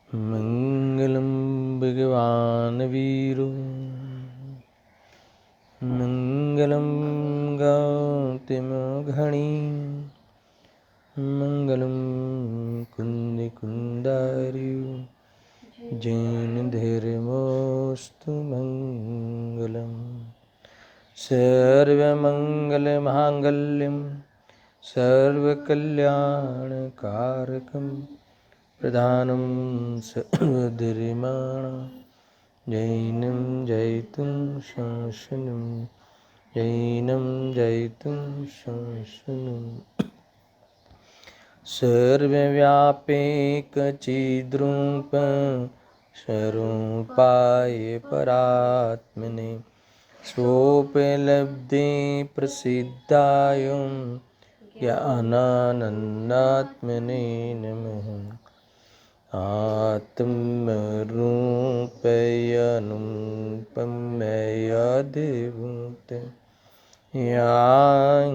मंगलम भगवान वीरो मंगलम गौतमघणी मंगलम कुंदिकुंडार्यो जैनधर्मोऽस्तु मंगलम। सर्वमंगलमांगल्यं सर्वकल्याणकारकं प्रधानं सर्वधर्माणां जैनं जयितुं शासनं जैनं जयितुं शासनं। सर्वव्यापेकचिद्रूप स्वरूपाय परात्मने स्वोपलब्धे प्रसिद्धाय ज्ञानानन्दात्मने नमः। आत्मरूपयनुपमयद्भुत याहिंलखे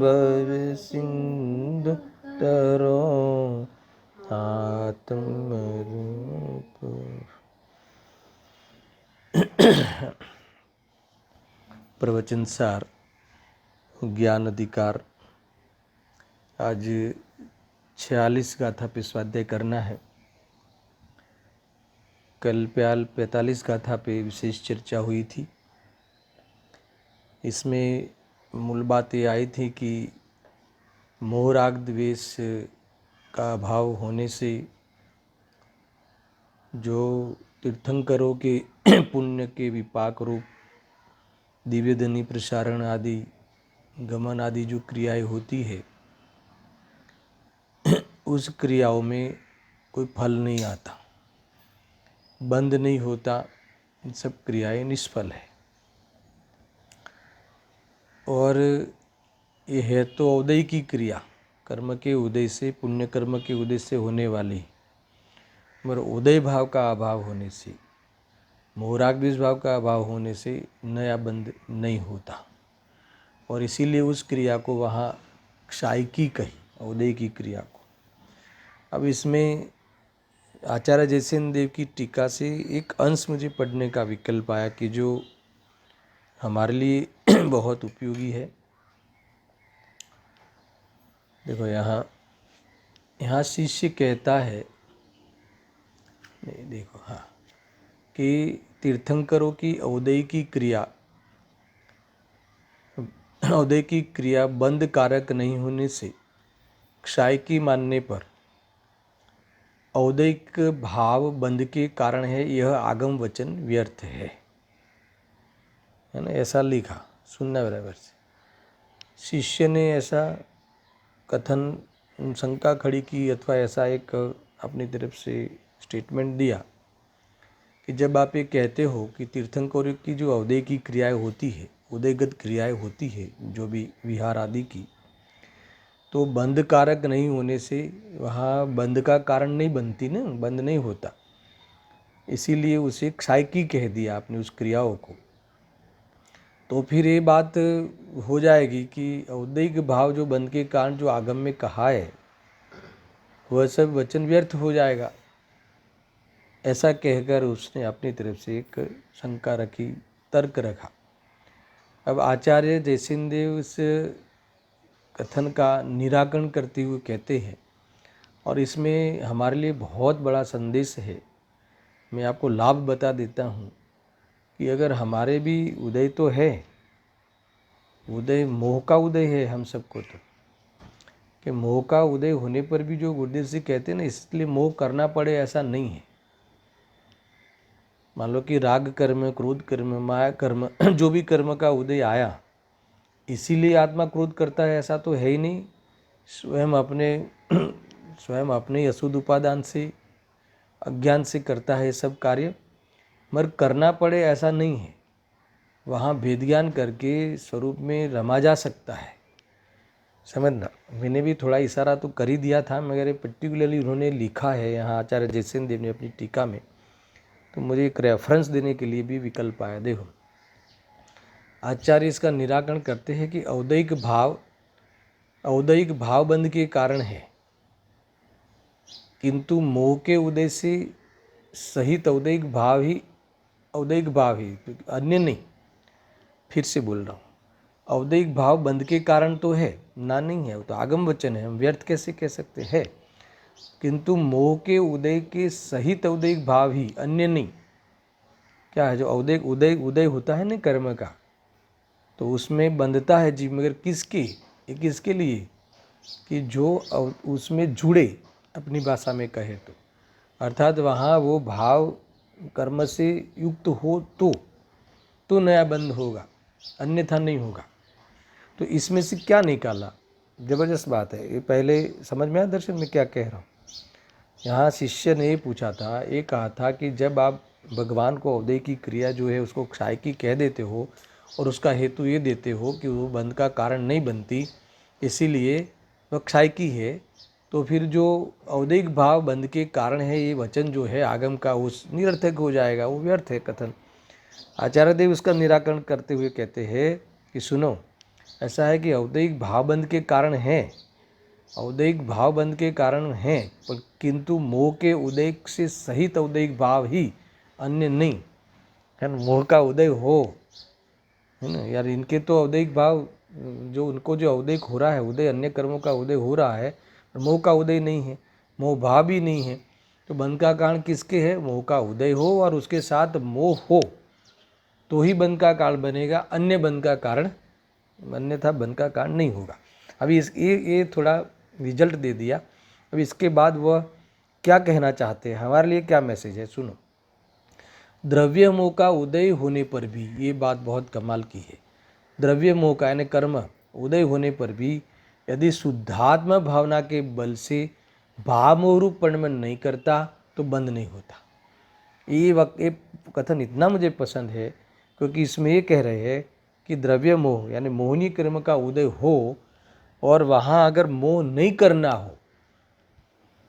भवसिन्धु तरो आत्मरूप। प्रवचन सार ज्ञान अधिकार। आज 46 गाथा पे स्वाध्याय करना है। कल 45 गाथा पे विशेष चर्चा हुई थी। इसमें मूल बात ये आई थी कि मोह राग द्वेष का अभाव होने से जो तीर्थंकरों के पुण्य के विपाक रूप दिव्य धनी प्रसारण आदि गमन आदि जो क्रियाएं होती है, उस क्रियाओं में कोई फल नहीं आता, बंद नहीं होता, इन सब क्रियाएं निष्फल है। और ये है तो उदय की क्रिया, कर्म के उदय से, पुण्य कर्म के उदय से होने वाली, मगर उदय भाव का अभाव होने से, मोहराग द्वेष भाव का अभाव होने से नया बंद नहीं होता। और इसीलिए उस क्रिया को वहाँ क्षायकी कही, उदय की क्रिया को। अब इसमें आचार्य जयसेन देव की टीका से एक अंश मुझे पढ़ने का विकल्प आया कि जो हमारे लिए बहुत उपयोगी है। देखो यहाँ शिष्य कहता है, नहीं देखो, हाँ, कि तीर्थंकरों की औदय की क्रिया बंद कारक नहीं होने से क्षय की मानने पर औदयिक भाव बंद के कारण है, यह आगम वचन व्यर्थ है ना, ऐसा लिखा। सुनना बराबर से। शिष्य ने ऐसा कथन, शंका खड़ी की अथवा ऐसा एक अपनी तरफ से स्टेटमेंट दिया कि जब आप ये कहते हो कि तीर्थंकरों की जो औदय की क्रियाएं होती है, उदयगत क्रियाएं होती है, जो भी विहार आदि की, तो बंध कारक नहीं होने से वहाँ बंध का कारण नहीं बनती ना, बंद नहीं होता, इसीलिए उसे क्षायकी कह दिया आपने उस क्रियाओं को। तो फिर ये बात हो जाएगी कि औदयिक भाव जो बंध के कारण जो आगम में कहा है, वह सब वचन व्यर्थ हो जाएगा। ऐसा कहकर उसने अपनी तरफ से एक शंका रखी, तर्क रखा। अब आचार्य जयसेन देव इस कथन का निराकरण करते हुए कहते हैं, और इसमें हमारे लिए बहुत बड़ा संदेश है। मैं आपको लाभ बता देता हूँ कि अगर हमारे भी उदय तो है, उदय मोह का उदय है हम सबको, तो कि मोह का उदय होने पर भी जो गुरुदेव जी कहते हैं ना, इसलिए मोह करना पड़े ऐसा नहीं है। मान लो कि राग कर्म, क्रोध कर्म, माया कर्म, जो भी कर्म का उदय आया, इसीलिए आत्मा क्रोध करता है ऐसा तो है ही नहीं। स्वयं अपने अशुद्ध उपादान से, अज्ञान से करता है सब कार्य, मगर करना पड़े ऐसा नहीं है। वहाँ भेद ज्ञान करके स्वरूप में रमा जा सकता है। समझना, मैंने भी थोड़ा इशारा तो कर ही दिया था, मगर पर्टिकुलरली उन्होंने लिखा है यहाँ आचार्य जयसेन देव ने अपनी टीका में, तो मुझे एक रेफरेंस देने के लिए भी विकल्प आया। देखो, आचार्य इसका निराकरण करते हैं कि औदैहिक भावबंध के कारण है, किंतु मोह के उदय से सहित औदैहिक भाव ही अन्य नहीं। फिर से बोल रहा हूँ, औदैहिक भाव बंध के कारण तो है ना, नहीं है, वो तो आगम वचन है, हम व्यर्थ कैसे कह सकते हैं। किंतु मोह के उदय के सहित औदैहिक भाव ही, अन्य नहीं। क्या है, जो औदैहिक उदय होता है ना कर्म का, तो उसमें बंधता है जीव, मगर किसके, ये किसके लिए, कि जो उसमें जुड़े, अपनी भाषा में कहे तो, अर्थात वहाँ वो भाव कर्म से युक्त हो तो नया बंध होगा, अन्यथा नहीं होगा। तो इसमें से क्या निकाला, जबरदस्त बात है ये। पहले समझ में आया दर्शन में क्या कह रहा हूँ। यहाँ शिष्य ने पूछा था, ये कहा था कि जब आप भगवान को औदय की क्रिया जो है उसको क्षय की कह देते हो और उसका हेतु ये देते हो कि वो बंध का कारण नहीं बनती, इसीलिए वह क्षय की है, तो फिर जो औदैहिक भाव बंध के कारण है, ये वचन जो है आगम का, उस निरर्थक हो जाएगा, वो व्यर्थ है कथन। आचार्य देव उसका निराकरण करते हुए कहते हैं कि सुनो, ऐसा है कि औदैहिक भावबंध के कारण है, औदैहिक भावबंध के कारण है, पर किंतु मोह के उदय से सहित औदैहिक भाव ही, अन्य नहीं है ना। मोह का उदय हो, है ना यार, इनके तो औदैहिक भाव जो उनको जो औदैहिक हो रहा है, उदय अन्य कर्मों का उदय हो रहा है, मोह का उदय नहीं है, मोह भाव भी नहीं है। तो बंध का कारण किसके है, मोह का उदय हो और उसके साथ मोह हो, तो ही बंध का कारण बनेगा, अन्य बंध का कारण, अन्यथा बंध का कारण नहीं होगा। अभी ये थोड़ा रिजल्ट दे दिया। अब इसके बाद वह क्या कहना चाहते हैं, हमारे लिए क्या मैसेज है, सुनो। द्रव्य मोह का उदय होने पर भी, ये बात बहुत कमाल की है, द्रव्य मोह का यानी कर्म उदय होने पर भी यदि शुद्धात्मा भावना के बल से भाव मोह रूप परिणमन नहीं करता तो बंध नहीं होता। ये कथन इतना मुझे पसंद है, क्योंकि इसमें ये कह रहे हैं कि द्रव्य मोह यानी मोहनी कर्म का उदय हो, और वहाँ अगर मोह नहीं करना हो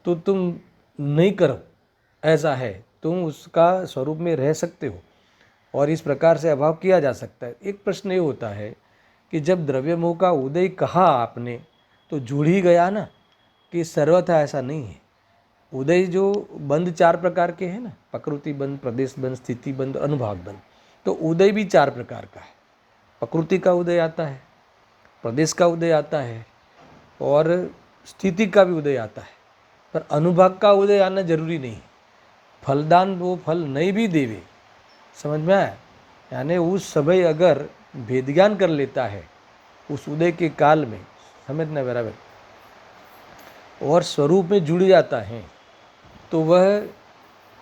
तो तुम नहीं करो, ऐसा है, तुम उसका स्वरूप में रह सकते हो और इस प्रकार से अभाव किया जा सकता है। एक प्रश्न ये होता है कि जब द्रव्य मोह का उदय कहा आपने, तो जुड़ ही गया ना, कि सर्वथा ऐसा नहीं है। उदय जो बंध 4 प्रकार के हैं ना, प्रकृति बंध, प्रदेश बंध, स्थिति बंध, अनुभाग बंध। तो उदय भी 4 प्रकार का है। प्रकृति का उदय आता है, प्रदेश का उदय आता है और स्थिति का भी उदय आता है, पर अनुभाग का उदय आना जरूरी नहीं है। फलदान वो फल नहीं भी देवे, समझ में आया, यानी उस समय अगर भेद ज्ञान कर लेता है उस उदय के काल में, समझना बराबर, और स्वरूप में जुड़ जाता है, तो वह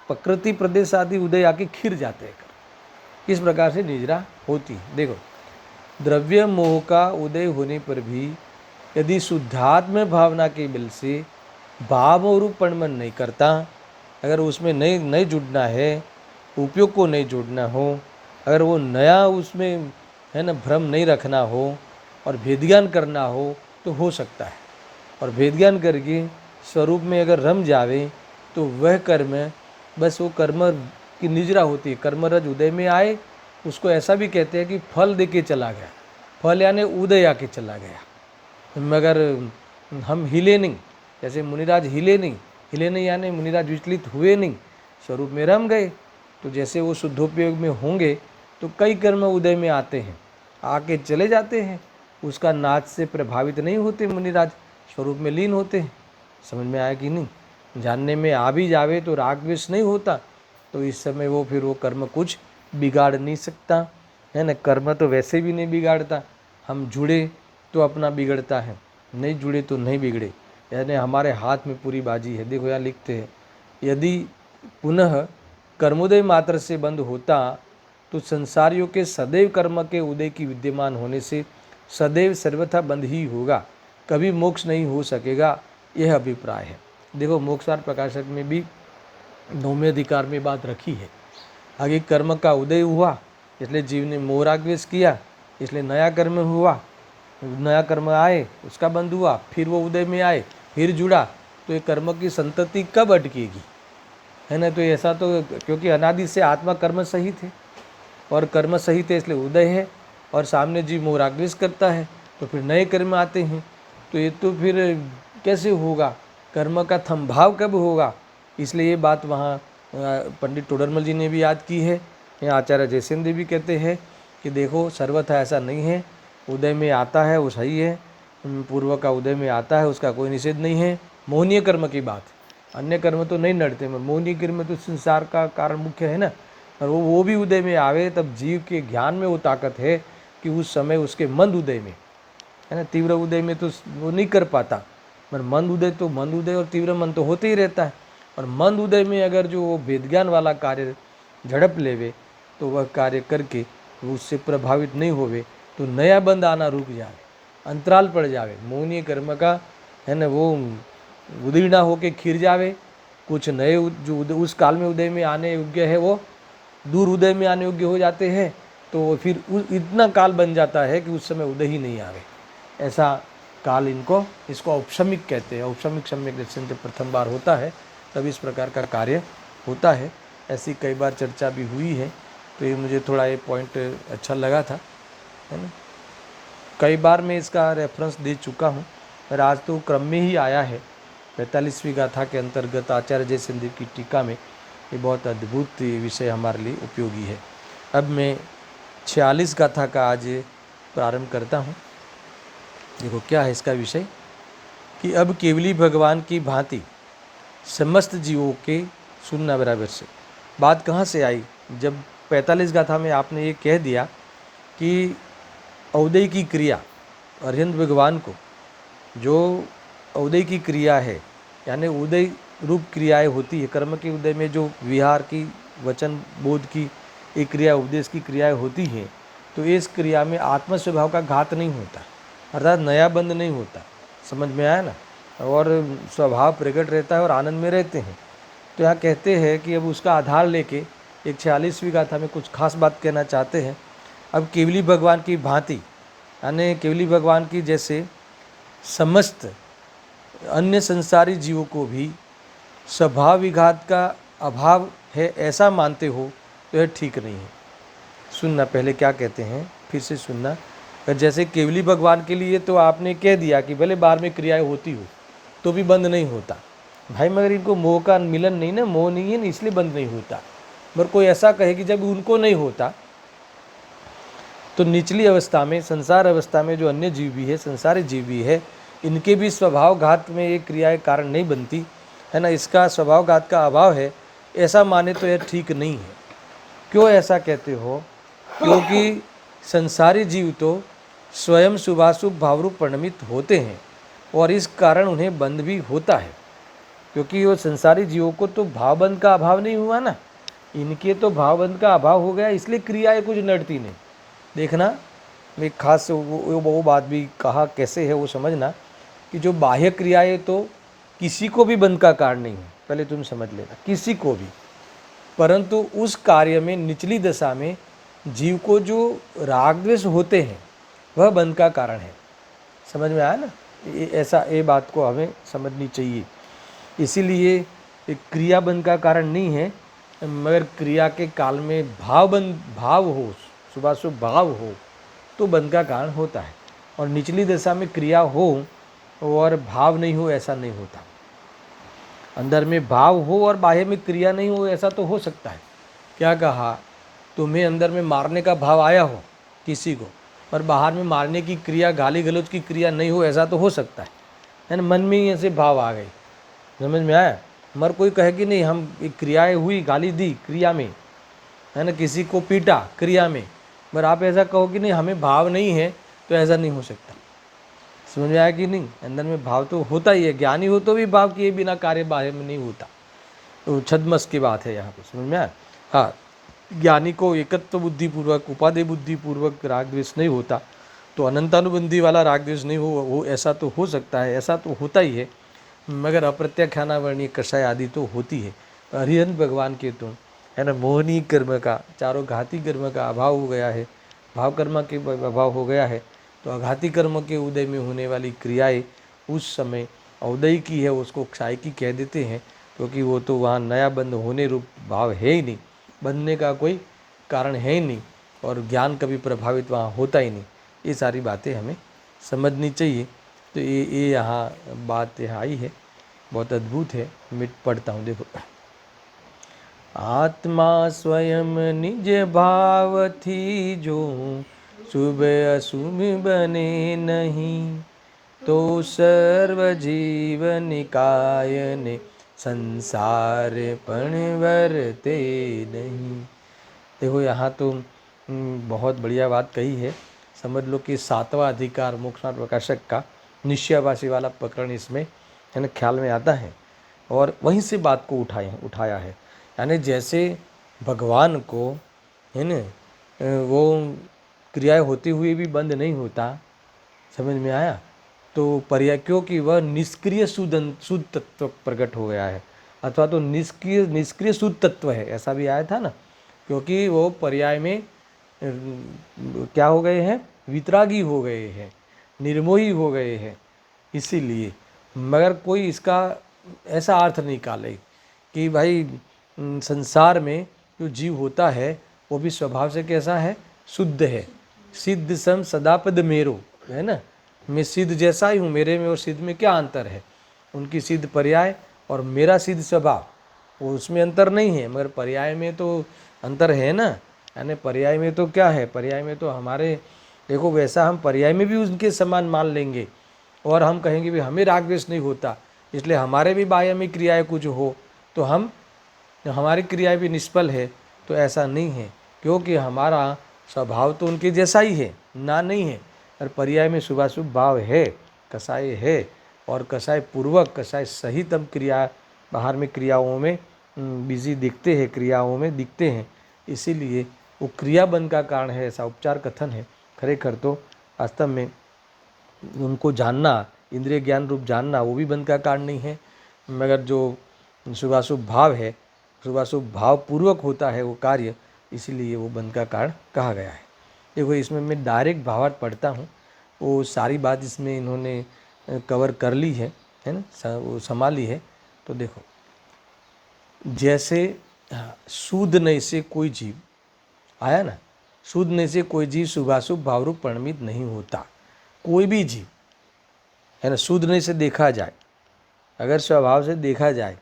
प्रकृति प्रदेश आदि उदय आके खिर जाते हैं। इस प्रकार से निजरा होती है। देखो, द्रव्य मोह का उदय होने पर भी यदि शुद्धात्म भावना के बल से भाव और रूप परिणमन नहीं करता, अगर उसमें नहीं जुड़ना है, उपयोग को नहीं जोड़ना हो, अगर वो नया उसमें है ना भ्रम नहीं रखना हो और भेदज्ञान करना हो सकता है। और भेदज्ञान करके स्वरूप में अगर रम जावे तो वह कर्म, बस वो कर्म की निजरा होती है। कर्मरज उदय में आए, उसको ऐसा भी कहते हैं कि फल दे के चला गया, फल यानी उदय आके चला गया, मगर हम हिले नहीं, जैसे मुनिराज हिले नहीं यानी मुनिराज विचलित हुए नहीं, स्वरूप में रम गए। तो जैसे वो शुद्धोपयोग में होंगे तो कई कर्म उदय में आते हैं, आके चले जाते हैं, उसका नाच से प्रभावित नहीं होते मुनिराज, स्वरूप में लीन होते हैं। समझ में आया कि नहीं, जानने में आ भी जावे तो राग द्वेष नहीं होता, तो इस समय वो फिर वो कर्म कुछ बिगाड़ नहीं सकता, है ना। कर्म तो वैसे भी नहीं बिगाड़ता, हम जुड़े तो अपना बिगड़ता है, नहीं जुड़े तो नहीं बिगड़े, यानी हमारे हाथ में पूरी बाजी है। देखो यहाँ लिखते हैं, यदि पुनः कर्मोदय मात्र से बंद होता तो संसारियों के सदैव कर्म के उदय की विद्यमान होने से सदैव सर्वथा बंद ही होगा, कभी मोक्ष नहीं हो सकेगा, यह अभिप्राय है। देखो, मोक्षार्थ प्रकाशक में भी 9वें अधिकार में बात रखी है। आगे कर्म का उदय हुआ, इसलिए जीव ने मोह राग द्वेष किया, इसलिए नया कर्म हुआ, नया कर्म आए, उसका बंध हुआ, फिर वो उदय में आए, फिर जुड़ा, तो ये कर्म की संतति कब अटकेगी, है ना। तो ऐसा तो, क्योंकि अनादि से आत्मा कर्म सहित है और कर्म सहित है, इसलिए उदय है और सामने जीव मोराग्निश करता है, तो फिर नए कर्म आते हैं। तो ये तो फिर कैसे होगा, कर्म का थंभाव कब होगा। इसलिए ये बात वहाँ पंडित टोडरमल जी ने भी याद की है, या आचार्य जयसेन भी कहते हैं कि देखो सर्वथा ऐसा नहीं है, उदय में आता है वो सही है, पूर्व का उदय में आता है उसका कोई निषेध नहीं है। मोहनीय कर्म की बात, अन्य कर्म तो नहीं नड़ते, मगर मोहनीय कर्म तो संसार का कारण मुख्य है ना। और वो भी उदय में आवे, तब जीव के ज्ञान में वो ताकत है कि उस समय उसके मंद उदय में, है ना, तीव्र उदय में तो वो नहीं कर पाता, मगर मंद उदय तो मंद उदय और तीव्र मन तो होते ही रहता है। और मंद उदय में अगर जो वो वेदज्ञान वाला कार्य झड़प लेवे, तो वह कार्य करके वो उससे प्रभावित नहीं होवे, तो नया बंद आना रुक जाए, अंतराल पड़ जावे, मोहनीय कर्म का, है ना, वो उदीर्णा होके खिर जावे। कुछ नए जो उस काल में उदय में आने योग्य है वो दूर उदय में आने योग्य हो जाते हैं, तो फिर इतना काल बन जाता है कि उस समय उदय ही नहीं आवे। ऐसा काल इसको औपशमिक कहते हैं। औपशमिक सम्यक दर्शन जब प्रथम बार होता है तब इस प्रकार का कार्य होता है। ऐसी कई बार चर्चा भी हुई है, तो ये मुझे थोड़ा ये पॉइंट अच्छा लगा था, है ना। कई बार मैं इसका रेफरेंस दे चुका हूँ, पर आज तो क्रम में ही आया है। 45वीं गाथा के अंतर्गत आचार्य जयसेन की टीका में ये बहुत अद्भुत विषय हमारे लिए उपयोगी है। अब मैं 46 गाथा का आज प्रारंभ करता हूँ। देखो क्या है इसका विषय, कि अब केवली भगवान की भांति समस्त जीवों के सुनना बराबर से। बात कहाँ से आई, जब 45 गाथा में आपने ये कह दिया कि औदय की क्रिया, अरिहंत भगवान को जो औदय की क्रिया है, यानी उदय रूप क्रियाएं होती है, कर्म के उदय में जो विहार की, वचन बोध की एक क्रिया, उपदेश की क्रियाएं होती हैं, तो इस क्रिया में आत्म स्वभाव का घात नहीं होता, अर्थात नया बंध नहीं होता। समझ में आया ना। और स्वभाव प्रकट रहता है और आनंद में रहते हैं। तो यहाँ कहते हैं कि अब उसका आधार लेके एक 46वीं गाथा में कुछ खास बात कहना चाहते हैं। अब केवली भगवान की भांति, यानी केवली भगवान की जैसे समस्त अन्य संसारी जीवों को भी स्वभाव विघात का अभाव है ऐसा मानते हो, तो यह ठीक नहीं है। सुनना, पहले क्या कहते हैं फिर से सुनना। जैसे केवली भगवान के लिए तो आपने कह दिया कि भले बार में क्रियाएं होती हो तो भी बंद नहीं होता भाई, मगर इनको मोह का मिलन नहीं ना, मोह नहीं है ना, इसलिए बंद नहीं होता। मगर कोई ऐसा कहे कि जब उनको नहीं होता तो निचली अवस्था में, संसार अवस्था में जो अन्य जीव भी है, संसारी जीव भी है, इनके भी स्वभाव घात में ये क्रियाएं कारण नहीं बनती, है ना, इसका स्वभाव घात का अभाव है, ऐसा माने तो यह ठीक नहीं है। क्यों ऐसा कहते हो? क्योंकि संसारी जीव तो स्वयं शुभाशुभ भावरूप परिणमित होते हैं और इस कारण उन्हें बंध भी होता है। क्योंकि वो संसारी जीवों को तो भावबंध का अभाव नहीं हुआ ना, इनके तो भावबंध का अभाव हो गया, इसलिए क्रियाएं कुछ नड़ती नहीं। देखना, मैं खास वो बात भी कहा कैसे है वो समझना, कि जो बाह्य क्रियाएं तो किसी को भी बंध का कारण नहीं है, पहले तुम समझ लेना, किसी को भी। परंतु उस कार्य में निचली दशा में जीव को जो राग द्वेष होते हैं वह बंध का कारण है। समझ में आया ना। ऐसा ये बात को हमें समझनी चाहिए। इसीलिए क्रिया बंध का कारण नहीं है, मगर क्रिया के काल में भाव हो, शुभाशुभ भाव हो तो बंध का कारण होता है। और निचली दशा में क्रिया हो और भाव नहीं हो, ऐसा नहीं होता। अंदर में भाव हो और बाह्य में क्रिया नहीं हो, ऐसा तो हो सकता है। क्या कहा, तुम्हें अंदर में मारने का भाव आया हो किसी को, पर बाहर में मारने की क्रिया, गाली गलौज की क्रिया नहीं हो, ऐसा तो हो सकता है ना। मन में ही ऐसे भाव आ गए, समझ में आया। मगर कोई कहे कि नहीं, हम क्रियाएं हुई, गाली दी क्रिया में, है ना, किसी को पीटा क्रिया में, पर आप ऐसा कहो कि नहीं हमें भाव नहीं है, तो ऐसा नहीं हो सकता। समझ में आया कि नहीं। अंदर में भाव तो होता ही है, ज्ञानी हो तो भी भाव किए बिना कार्य बाहर में नहीं होता। तो छद्मस की बात है यहाँ पे, समझ में आया। हाँ, ज्ञानी को एकत्व बुद्धिपूर्वक, उपादेय बुद्धिपूर्वक राग द्वेष नहीं होता, तो अनंतानुबंधी वाला राग द्वेष नहीं हो, ऐसा तो हो सकता है, ऐसा तो होता ही है। मगर अप्रत्याख्यानावर्णीय कषाय आदि तो होती है। अरिहंत भगवान के तो, है ना, मोहनीय कर्म का, चारों घाती कर्म का अभाव हो गया है, भाव कर्म के अभाव हो गया है, तो अघाती कर्म के उदय में होने वाली क्रियाएं उस समय अवदय की है, उसको क्षय की कह देते हैं, क्योंकि वो तो वहाँ नया बंध होने रूप भाव है ही नहीं, बनने का कोई कारण है ही नहीं, और ज्ञान कभी प्रभावित वहाँ होता ही नहीं। ये सारी बातें हमें समझनी चाहिए। तो ये यहाँ बात यहाँ आई है, बहुत अद्भुत है। मैं पढ़ता हूँ, देखो। आत्मा स्वयं निज भाव थी जो, शुभ अशुभ बने नहीं, तो सर्व जीव निकाय ने संसार पण वरते नहीं। देखो यहाँ तो बहुत बढ़िया बात कही है। समझ लो कि 7वां अधिकार मोक्षनाथ प्रकाशक का निश्चयवासी वाला प्रकरण इसमें है ना ख्याल में आता है, और वहीं से बात को उठाया है। यानी जैसे भगवान को है ना वो क्रियाएं होती हुई भी बंद नहीं होता, समझ में आया, तो पर्याय, क्योंकि वह निष्क्रिय शुद्ध तत्व प्रकट हो गया है, अथवा तो निष्क्रिय शुद्ध तत्व है, ऐसा भी आया था ना, क्योंकि वो पर्याय में क्या हो गए हैं, वितरागी हो गए हैं, निर्मोही हो गए हैं, इसीलिए। मगर कोई इसका ऐसा अर्थ निकाले कि भाई संसार में जो जीव होता है वो भी स्वभाव से कैसा है, शुद्ध है। सिद्ध सम सदापद मेरो, है ना, मैं सिद्ध जैसा ही हूँ, मेरे में और सिद्ध में क्या अंतर है। उनकी सिद्ध पर्याय और मेरा सिद्ध स्वभाव, वो उसमें अंतर नहीं है, मगर पर्याय में तो अंतर है ना। यानी पर्याय में तो क्या है, पर्याय में तो हमारे, देखो वैसा हम पर्याय में भी उनके समान मान लेंगे, और हम कहेंगे भी हमें राग द्वेष नहीं होता, इसलिए हमारे भी बाह्य में क्रियाएं कुछ हो तो हमारी क्रियाएं भी निष्फल है। तो ऐसा नहीं है, क्योंकि हमारा स्वभाव तो उनके जैसा ही है, ना नहीं है, और पर्याय में शुभाशुभ भाव है, कसाय है, और कसाय पूर्वक, कसाय सहित हम क्रिया बाहर में क्रियाओं में बिजी दिखते हैं, क्रियाओं में दिखते हैं, इसीलिए वो क्रिया बन का कारण है, ऐसा उपचार कथन है। खरेखर तो वास्तव में उनको जानना, इंद्रिय ज्ञान रूप जानना, वो भी बंध का कारण नहीं है, मगर जो शुभाशुभ भाव है, शुभाशुभ भाव पूर्वक होता है वो कार्य, इसीलिए वो बंध का कारण कहा गया है। देखो इसमें मैं डायरेक्ट भावार्थ पढ़ता हूँ, वो सारी बात इसमें इन्होंने कवर कर ली है ना, वो संभाली है। तो देखो, जैसे सूदने से कोई जीव आया ना, सूदने से कोई जीव शुभाशुभ भावरूप परिणमित नहीं होता, कोई भी जीव है ना। सूदने से देखा जाए, अगर स्वभाव से देखा जाए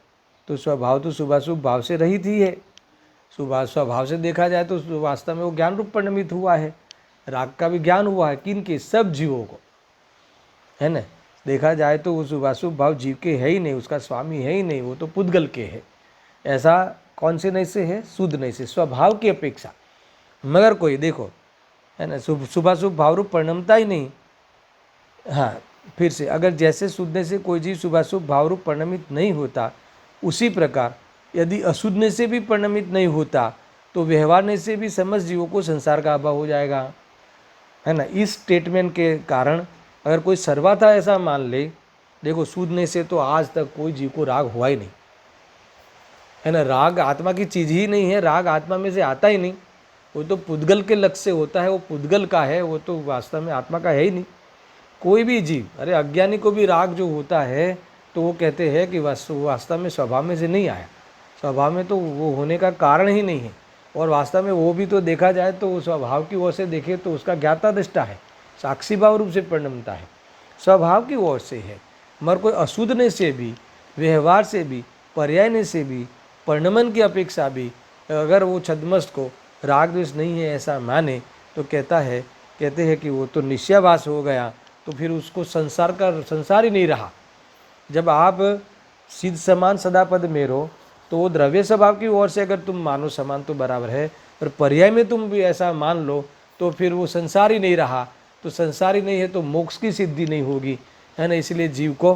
तो स्वभाव तो शुभाशुभ भाव से रहित ही है। स्वभाव से देखा जाए तो वास्तव में वो ज्ञान रूप परिणमित हुआ है, राग का भी ज्ञान हुआ है, किनके, सब जीवों को, है ना। देखा जाए तो वो शुभाशुभ भाव जीव के है ही नहीं, उसका स्वामी है ही नहीं, वो तो पुद्गल के है। ऐसा कौन से नहीं से है, शुद्ध नहीं से, स्वभाव की अपेक्षा। मगर कोई देखो है ना, शुभाशुभ भाव रूप परिणमता ही नहीं। हाँ, फिर से, अगर जैसे शुद्धने से कोई जीव शुभाशुभ भाव रूप परिणमित नहीं होता, उसी प्रकार यदि अशुद्धने से भी परिणमित नहीं होता तो व्यवहारने से भी समस्त जीवों को संसार का अभाव हो जाएगा, है ना। इस स्टेटमेंट के कारण अगर कोई सर्वथा ऐसा मान ले, देखो सूदने से तो आज तक कोई जीव को राग हुआ ही नहीं, है ना। राग आत्मा की चीज़ ही नहीं है, राग आत्मा में से आता ही नहीं, वो तो पुद्गल के लक्ष्य से होता है, वो पुद्गल का है, वो तो वास्तव में आत्मा का है ही नहीं कोई भी जीव। अरे अज्ञानी को भी राग जो होता है तो वो कहते हैं कि वास्तव में स्वभाव में से नहीं आया, स्वभाव में तो वो होने का कारण ही नहीं है, और वास्तव में वो भी तो देखा जाए तो स्वभाव की ओर से देखे तो उसका ज्ञाता दृष्टा है, साक्षी भाव रूप से परिणमता है, स्वभाव की ओर से है। मगर कोई अशुद्धने से भी, व्यवहार से भी, पर्यायने से भी, परिणमन की अपेक्षा भी अगर वो छद्मस्त को राग द्वेष नहीं है ऐसा माने तो कहते हैं कि वो तो निश्चयाभास हो गया, तो फिर उसको संसार ही नहीं रहा। जब आप सिद्ध समान सदापद में रहो तो वो द्रव्य स्वभाव की ओर से अगर तुम मानो समान तो बराबर है, और पर्याय में तुम भी ऐसा मान लो तो फिर वो संसार ही नहीं रहा, तो संसार ही नहीं है तो मोक्ष की सिद्धि नहीं होगी, है ना। इसलिए जीव को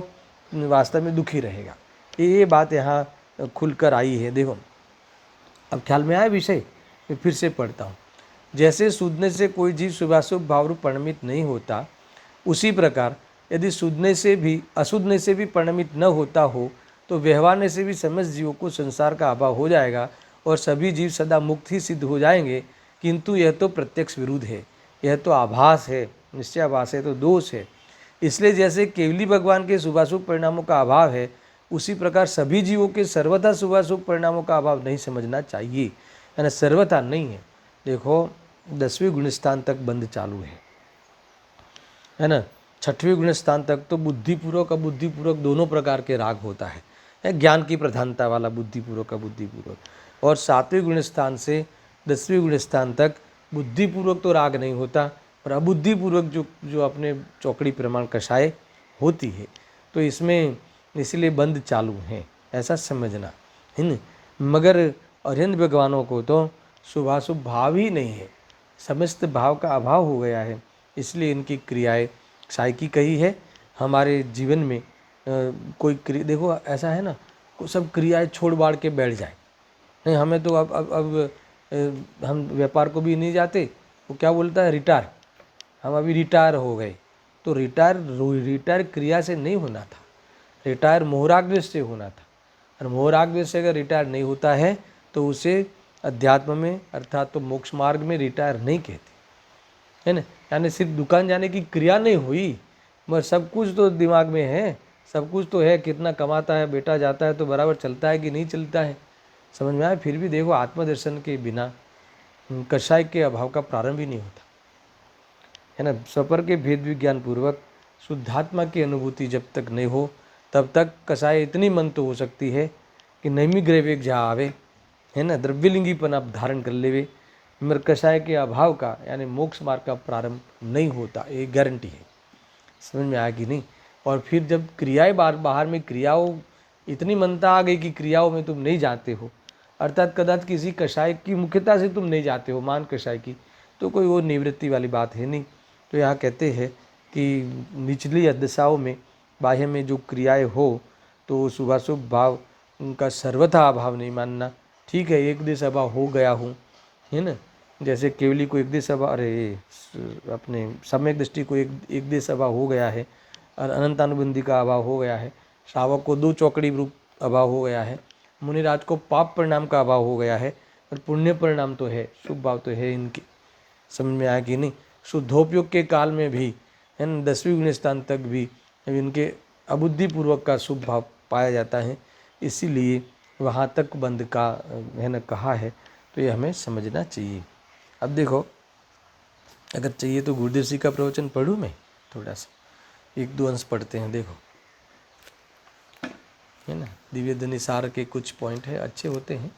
वास्तव में दुखी रहेगा। ये बात यहाँ खुलकर आई है। देखो अब ख्याल में आया विषय, मैं फिर से पढ़ता हूँ। जैसे सूदने से कोई जीव शुभाशुभ भावरूप परिणमित नहीं होता, उसी प्रकार यदि सूदने से भी अशुद्धने से भी परिणमित न होता हो तो व्यवहारने से भी समस्त जीवों को संसार का अभाव हो जाएगा और सभी जीव सदा मुक्त ही सिद्ध हो जाएंगे। किंतु यह तो प्रत्यक्ष विरुद्ध है, यह तो आभास है, निश्चयाभास है तो दोष है। इसलिए जैसे केवली भगवान के शुभाशुभ परिणामों का अभाव है, उसी प्रकार सभी जीवों के सर्वथा शुभाशुभ परिणामों का अभाव नहीं समझना चाहिए, यानी सर्वथा नहीं है। देखो 10वीं गुणस्थान तक बंद चालू है ना। 6वीं गुणस्थान तक तो बुद्धिपूर्वक अबुद्धिपूर्वक दोनों प्रकार के राग होता है, ज्ञान की प्रधानता वाला बुद्धिपूर्वक अबुद्धिपूर्वक। और 7वीं गुणस्थान से 10वीं गुणस्थान तक बुद्धिपूर्वक तो राग नहीं होता, और अबुद्धिपूर्वक जो अपने चौकड़ी प्रमाण कषाय होती है। तो इसमें इसलिए बंद चालू है, ऐसा समझना है न। मगर अरिहंत भगवानों को तो शुभाशुभ भाव ही नहीं है, समस्त भाव का अभाव हो गया है, इसलिए इनकी क्रियाएं साई की कही है। हमारे जीवन में कोई क्रिया देखो ऐसा है ना, सब क्रियाएं छोड़ बाड़ के बैठ जाए, नहीं हमें तो अब हम व्यापार को भी नहीं जाते, वो क्या बोलता है रिटायर, हम अभी रिटायर हो गए। तो रिटायर क्रिया से नहीं होना था, रिटायर मोहराग्नि से होना था। और मोहराग्नि से अगर रिटायर नहीं होता है तो उसे अध्यात्म में अर्थात तो मोक्ष मार्ग में रिटायर नहीं कहते, है ना। यानी सिर्फ दुकान जाने की क्रिया नहीं हुई, मगर सब कुछ तो दिमाग में है, सब कुछ तो है, कितना कमाता है बेटा, जाता है तो बराबर चलता है कि नहीं चलता है, समझ में आया। फिर भी देखो आत्मदर्शन के बिना कषाय के अभाव का प्रारंभ ही नहीं होता, है ना। सपर के भेद विज्ञान पूर्वक शुद्धात्मा की अनुभूति जब तक नहीं हो तब तक कषाय इतनी मंत हो सकती है कि नैमी ग्रह जहाँ आवे, है ना, द्रव्यलिंगीपन आप धारण कर लेवे, मगर कषाय के अभाव का यानी मोक्ष मार्ग का प्रारंभ नहीं होता, ये गारंटी है। समझ में आया कि नहीं। और फिर जब क्रियाएं बाहर में क्रियाओं इतनी मनता आ गई कि क्रियाओं में तुम नहीं जाते हो, अर्थात कदाच किसी कषाय की मुख्यता से तुम नहीं जाते हो, मान कषाय की, तो कोई वो निवृत्ति वाली बात है नहीं। तो यहाँ कहते हैं कि निचली दशाओं में बाह्य में जो क्रियाएं हो तो शुभाशुभ भाव उनका सर्वथा अभाव नहीं मानना। ठीक है, एक देश अभाव हो गया हूँ, है ना, जैसे केवली को एक देश अभाव, अरे अपने सम्यक दृष्टि को एक देश अभाव हो गया है, और अनंतानुबंधी का अभाव हो गया है, श्रावक को 2 चौकड़ी रूप अभाव हो गया है, मुनिराज को पाप परिणाम का अभाव हो गया है, और पुण्य परिणाम तो है, शुभ भाव तो है इनकी। समझ में आया कि नहीं। शुद्धोपयोग के काल में भी, है ना, 10वीं गुण स्थान तक भी इनके अबुद्धिपूर्वक का शुभ भाव पाया जाता है, इसीलिए वहाँ तक बंद का है ना कहा है। तो ये हमें समझना चाहिए। अब देखो, अगर चाहिए तो गुरुदेव जी का प्रवचन पढ़ूँ मैं, थोड़ा सा 1-2 अंश पढ़ते हैं। देखो, है ना, दिव्य धनि सार के कुछ पॉइंट है, अच्छे होते हैं,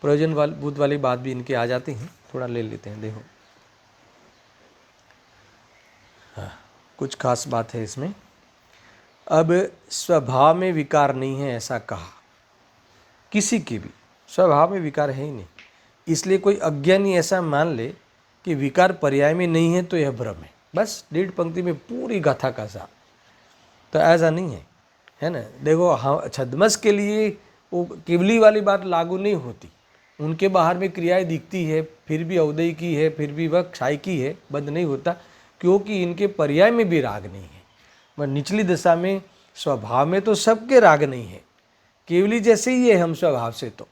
प्रयोजन बुद्ध वाली बात भी इनके आ जाती हैं, थोड़ा ले लेते हैं। देखो, हाँ, कुछ खास बात है इसमें। अब स्वभाव में विकार नहीं है ऐसा कहा, किसी के भी स्वभाव में विकार है ही नहीं, इसलिए कोई अज्ञानी ऐसा मान ले कि विकार पर्याय में नहीं है तो यह भ्रम है। बस 1.5 पंक्ति में पूरी गाथा का सार। तो ऐसा नहीं है, है ना। देखो, हाँ, छद्मस के लिए वो केवली वाली बात लागू नहीं होती, उनके बाहर में क्रियाएं दिखती है, फिर भी अवदय की है, फिर भी वह क्षय की है, बंद नहीं होता, क्योंकि इनके पर्याय में भी राग नहीं है। मगर निचली दशा में स्वभाव में तो सबके राग नहीं है, केवली जैसे ही है हम स्वभाव से, तो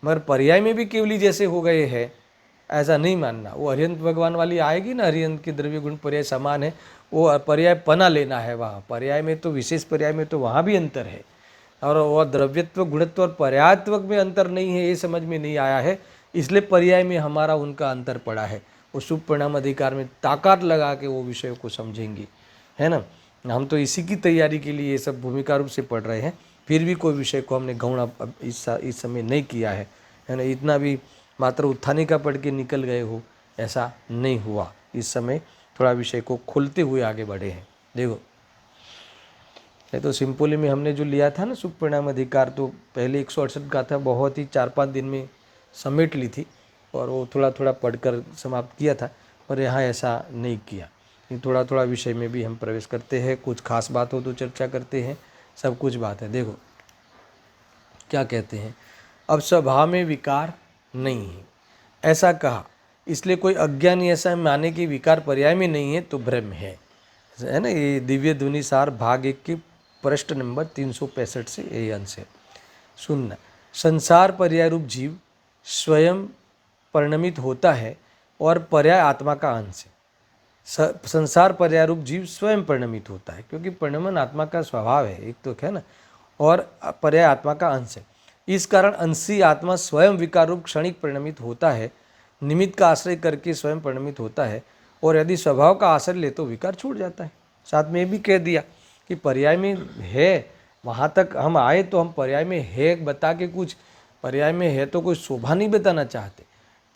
मगर पर्याय में भी केवली जैसे हो गए हैं, ऐसा नहीं मानना। वो अरिहंत भगवान वाली आएगी ना, अरिहंत के द्रव्य गुण पर्याय समान है, वो पर्याय पना लेना है वहाँ। पर्याय में तो विशेष पर्याय में तो वहाँ भी अंतर है, और वह द्रव्यत्व गुणत्व और पर्यायत्व में अंतर नहीं है, ये समझ में नहीं आया है, इसलिए पर्याय में हमारा उनका अंतर पड़ा है। वो शुभ परिणाम अधिकार में ताकत लगा के वो विषय को समझेंगे, है ना। हम तो इसी की तैयारी के लिए ये सब भूमिका रूप से पढ़ रहे हैं, फिर भी कोई विषय को हमने गौण इस समय नहीं किया है ना। इतना भी मात्र उत्थानी का पढ़ के निकल गए हो, ऐसा नहीं हुआ। इस समय थोड़ा विषय को खोलते हुए आगे बढ़े हैं। देखो, ये तो सिंपली में हमने जो लिया था ना शुभ परिणाम अधिकार, तो पहले 168 गाथा बहुत ही 4-5 दिन में समेट ली थी, और वो थोड़ा थोड़ा पढ़कर समाप्त किया था। और यहाँ ऐसा नहीं किया, थोड़ा थोड़ा विषय में भी हम प्रवेश करते हैं, कुछ खास बात हो तो चर्चा करते हैं, सब कुछ बात है। देखो क्या कहते हैं, अब स्वभाव में विकार नहीं है ऐसा कहा, इसलिए कोई अज्ञानी ऐसा माने कि विकार पर्याय में नहीं है तो भ्रम है ना। ये दिव्य ध्वनि सार भाग 1 की पृष्ठ नंबर 365 से ये अंश है। सुनना, संसार पर्याय रूप जीव स्वयं परिणमित होता है, और पर्याय आत्मा का अंश है। संसार पर्याय रूप जीव स्वयं परिणमित होता है, क्योंकि परिणमन आत्मा का स्वभाव है, एक तो है ना, और पर्याय आत्मा का अंश है। इस कारण अंशी आत्मा स्वयं विकार रूप क्षणिक परिणमित होता है, निमित्त का आश्रय करके स्वयं परिणमित होता है, और यदि स्वभाव का आश्रय ले तो विकार छूट जाता है। साथ में ये भी कह दिया कि पर्याय में है, वहाँ तक हम आए तो हम पर्याय में है बता के कुछ पर्याय में है तो कोई शोभा नहीं बताना चाहते,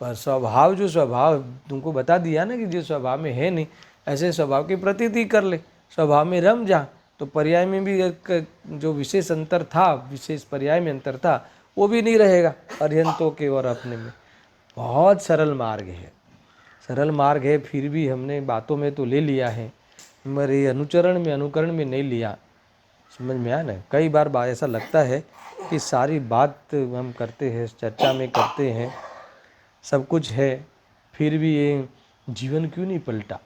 पर स्वभाव जो स्वभाव तुमको बता दिया ना कि जो स्वभाव में है नहीं, ऐसे स्वभाव की प्रतीति कर ले, स्वभाव में रम जा, तो पर्याय में भी एक जो विशेष अंतर था, विशेष पर्याय में अंतर था, वो भी नहीं रहेगा अर्यंतों के और अपने में। बहुत सरल मार्ग है, सरल मार्ग है, फिर भी हमने बातों में तो ले लिया है, मगर अनुकरण में नहीं लिया। समझ में आया ना। कई बार ऐसा लगता है कि सारी बात हम करते हैं, चर्चा में करते हैं, सब कुछ है, फिर भी ये जीवन क्यों नहीं पलटा।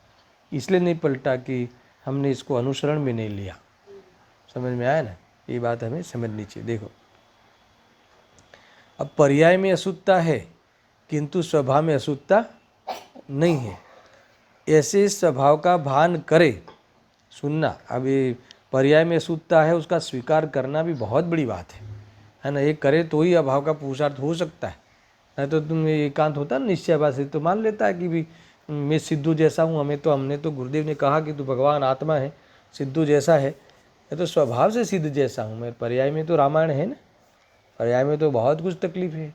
इसलिए नहीं पलटा कि हमने इसको अनुसरण में नहीं लिया। समझ में आया ना, ये बात हमें समझनी चाहिए। देखो, अब पर्याय में अशुद्धता है किंतु स्वभाव में अशुद्धता नहीं है, ऐसे स्वभाव का भान करे। सुनना, अब ये पर्याय में अशुद्धता है, उसका स्वीकार करना भी बहुत बड़ी बात है ना। ये करे तो ही अभाव का पुरुषार्थ हो सकता है, नहीं तो तुम एकांत होता ना निश्चयवासी, तो मान लेता है कि भी मैं सिद्धू जैसा हूँ, हमने तो गुरुदेव ने कहा कि तू भगवान आत्मा है, सिद्धू जैसा है, मैं तो स्वभाव से सिद्ध जैसा हूँ। मैं पर्याय में तो रामायण है ना, पर्याय में तो बहुत कुछ तकलीफ है,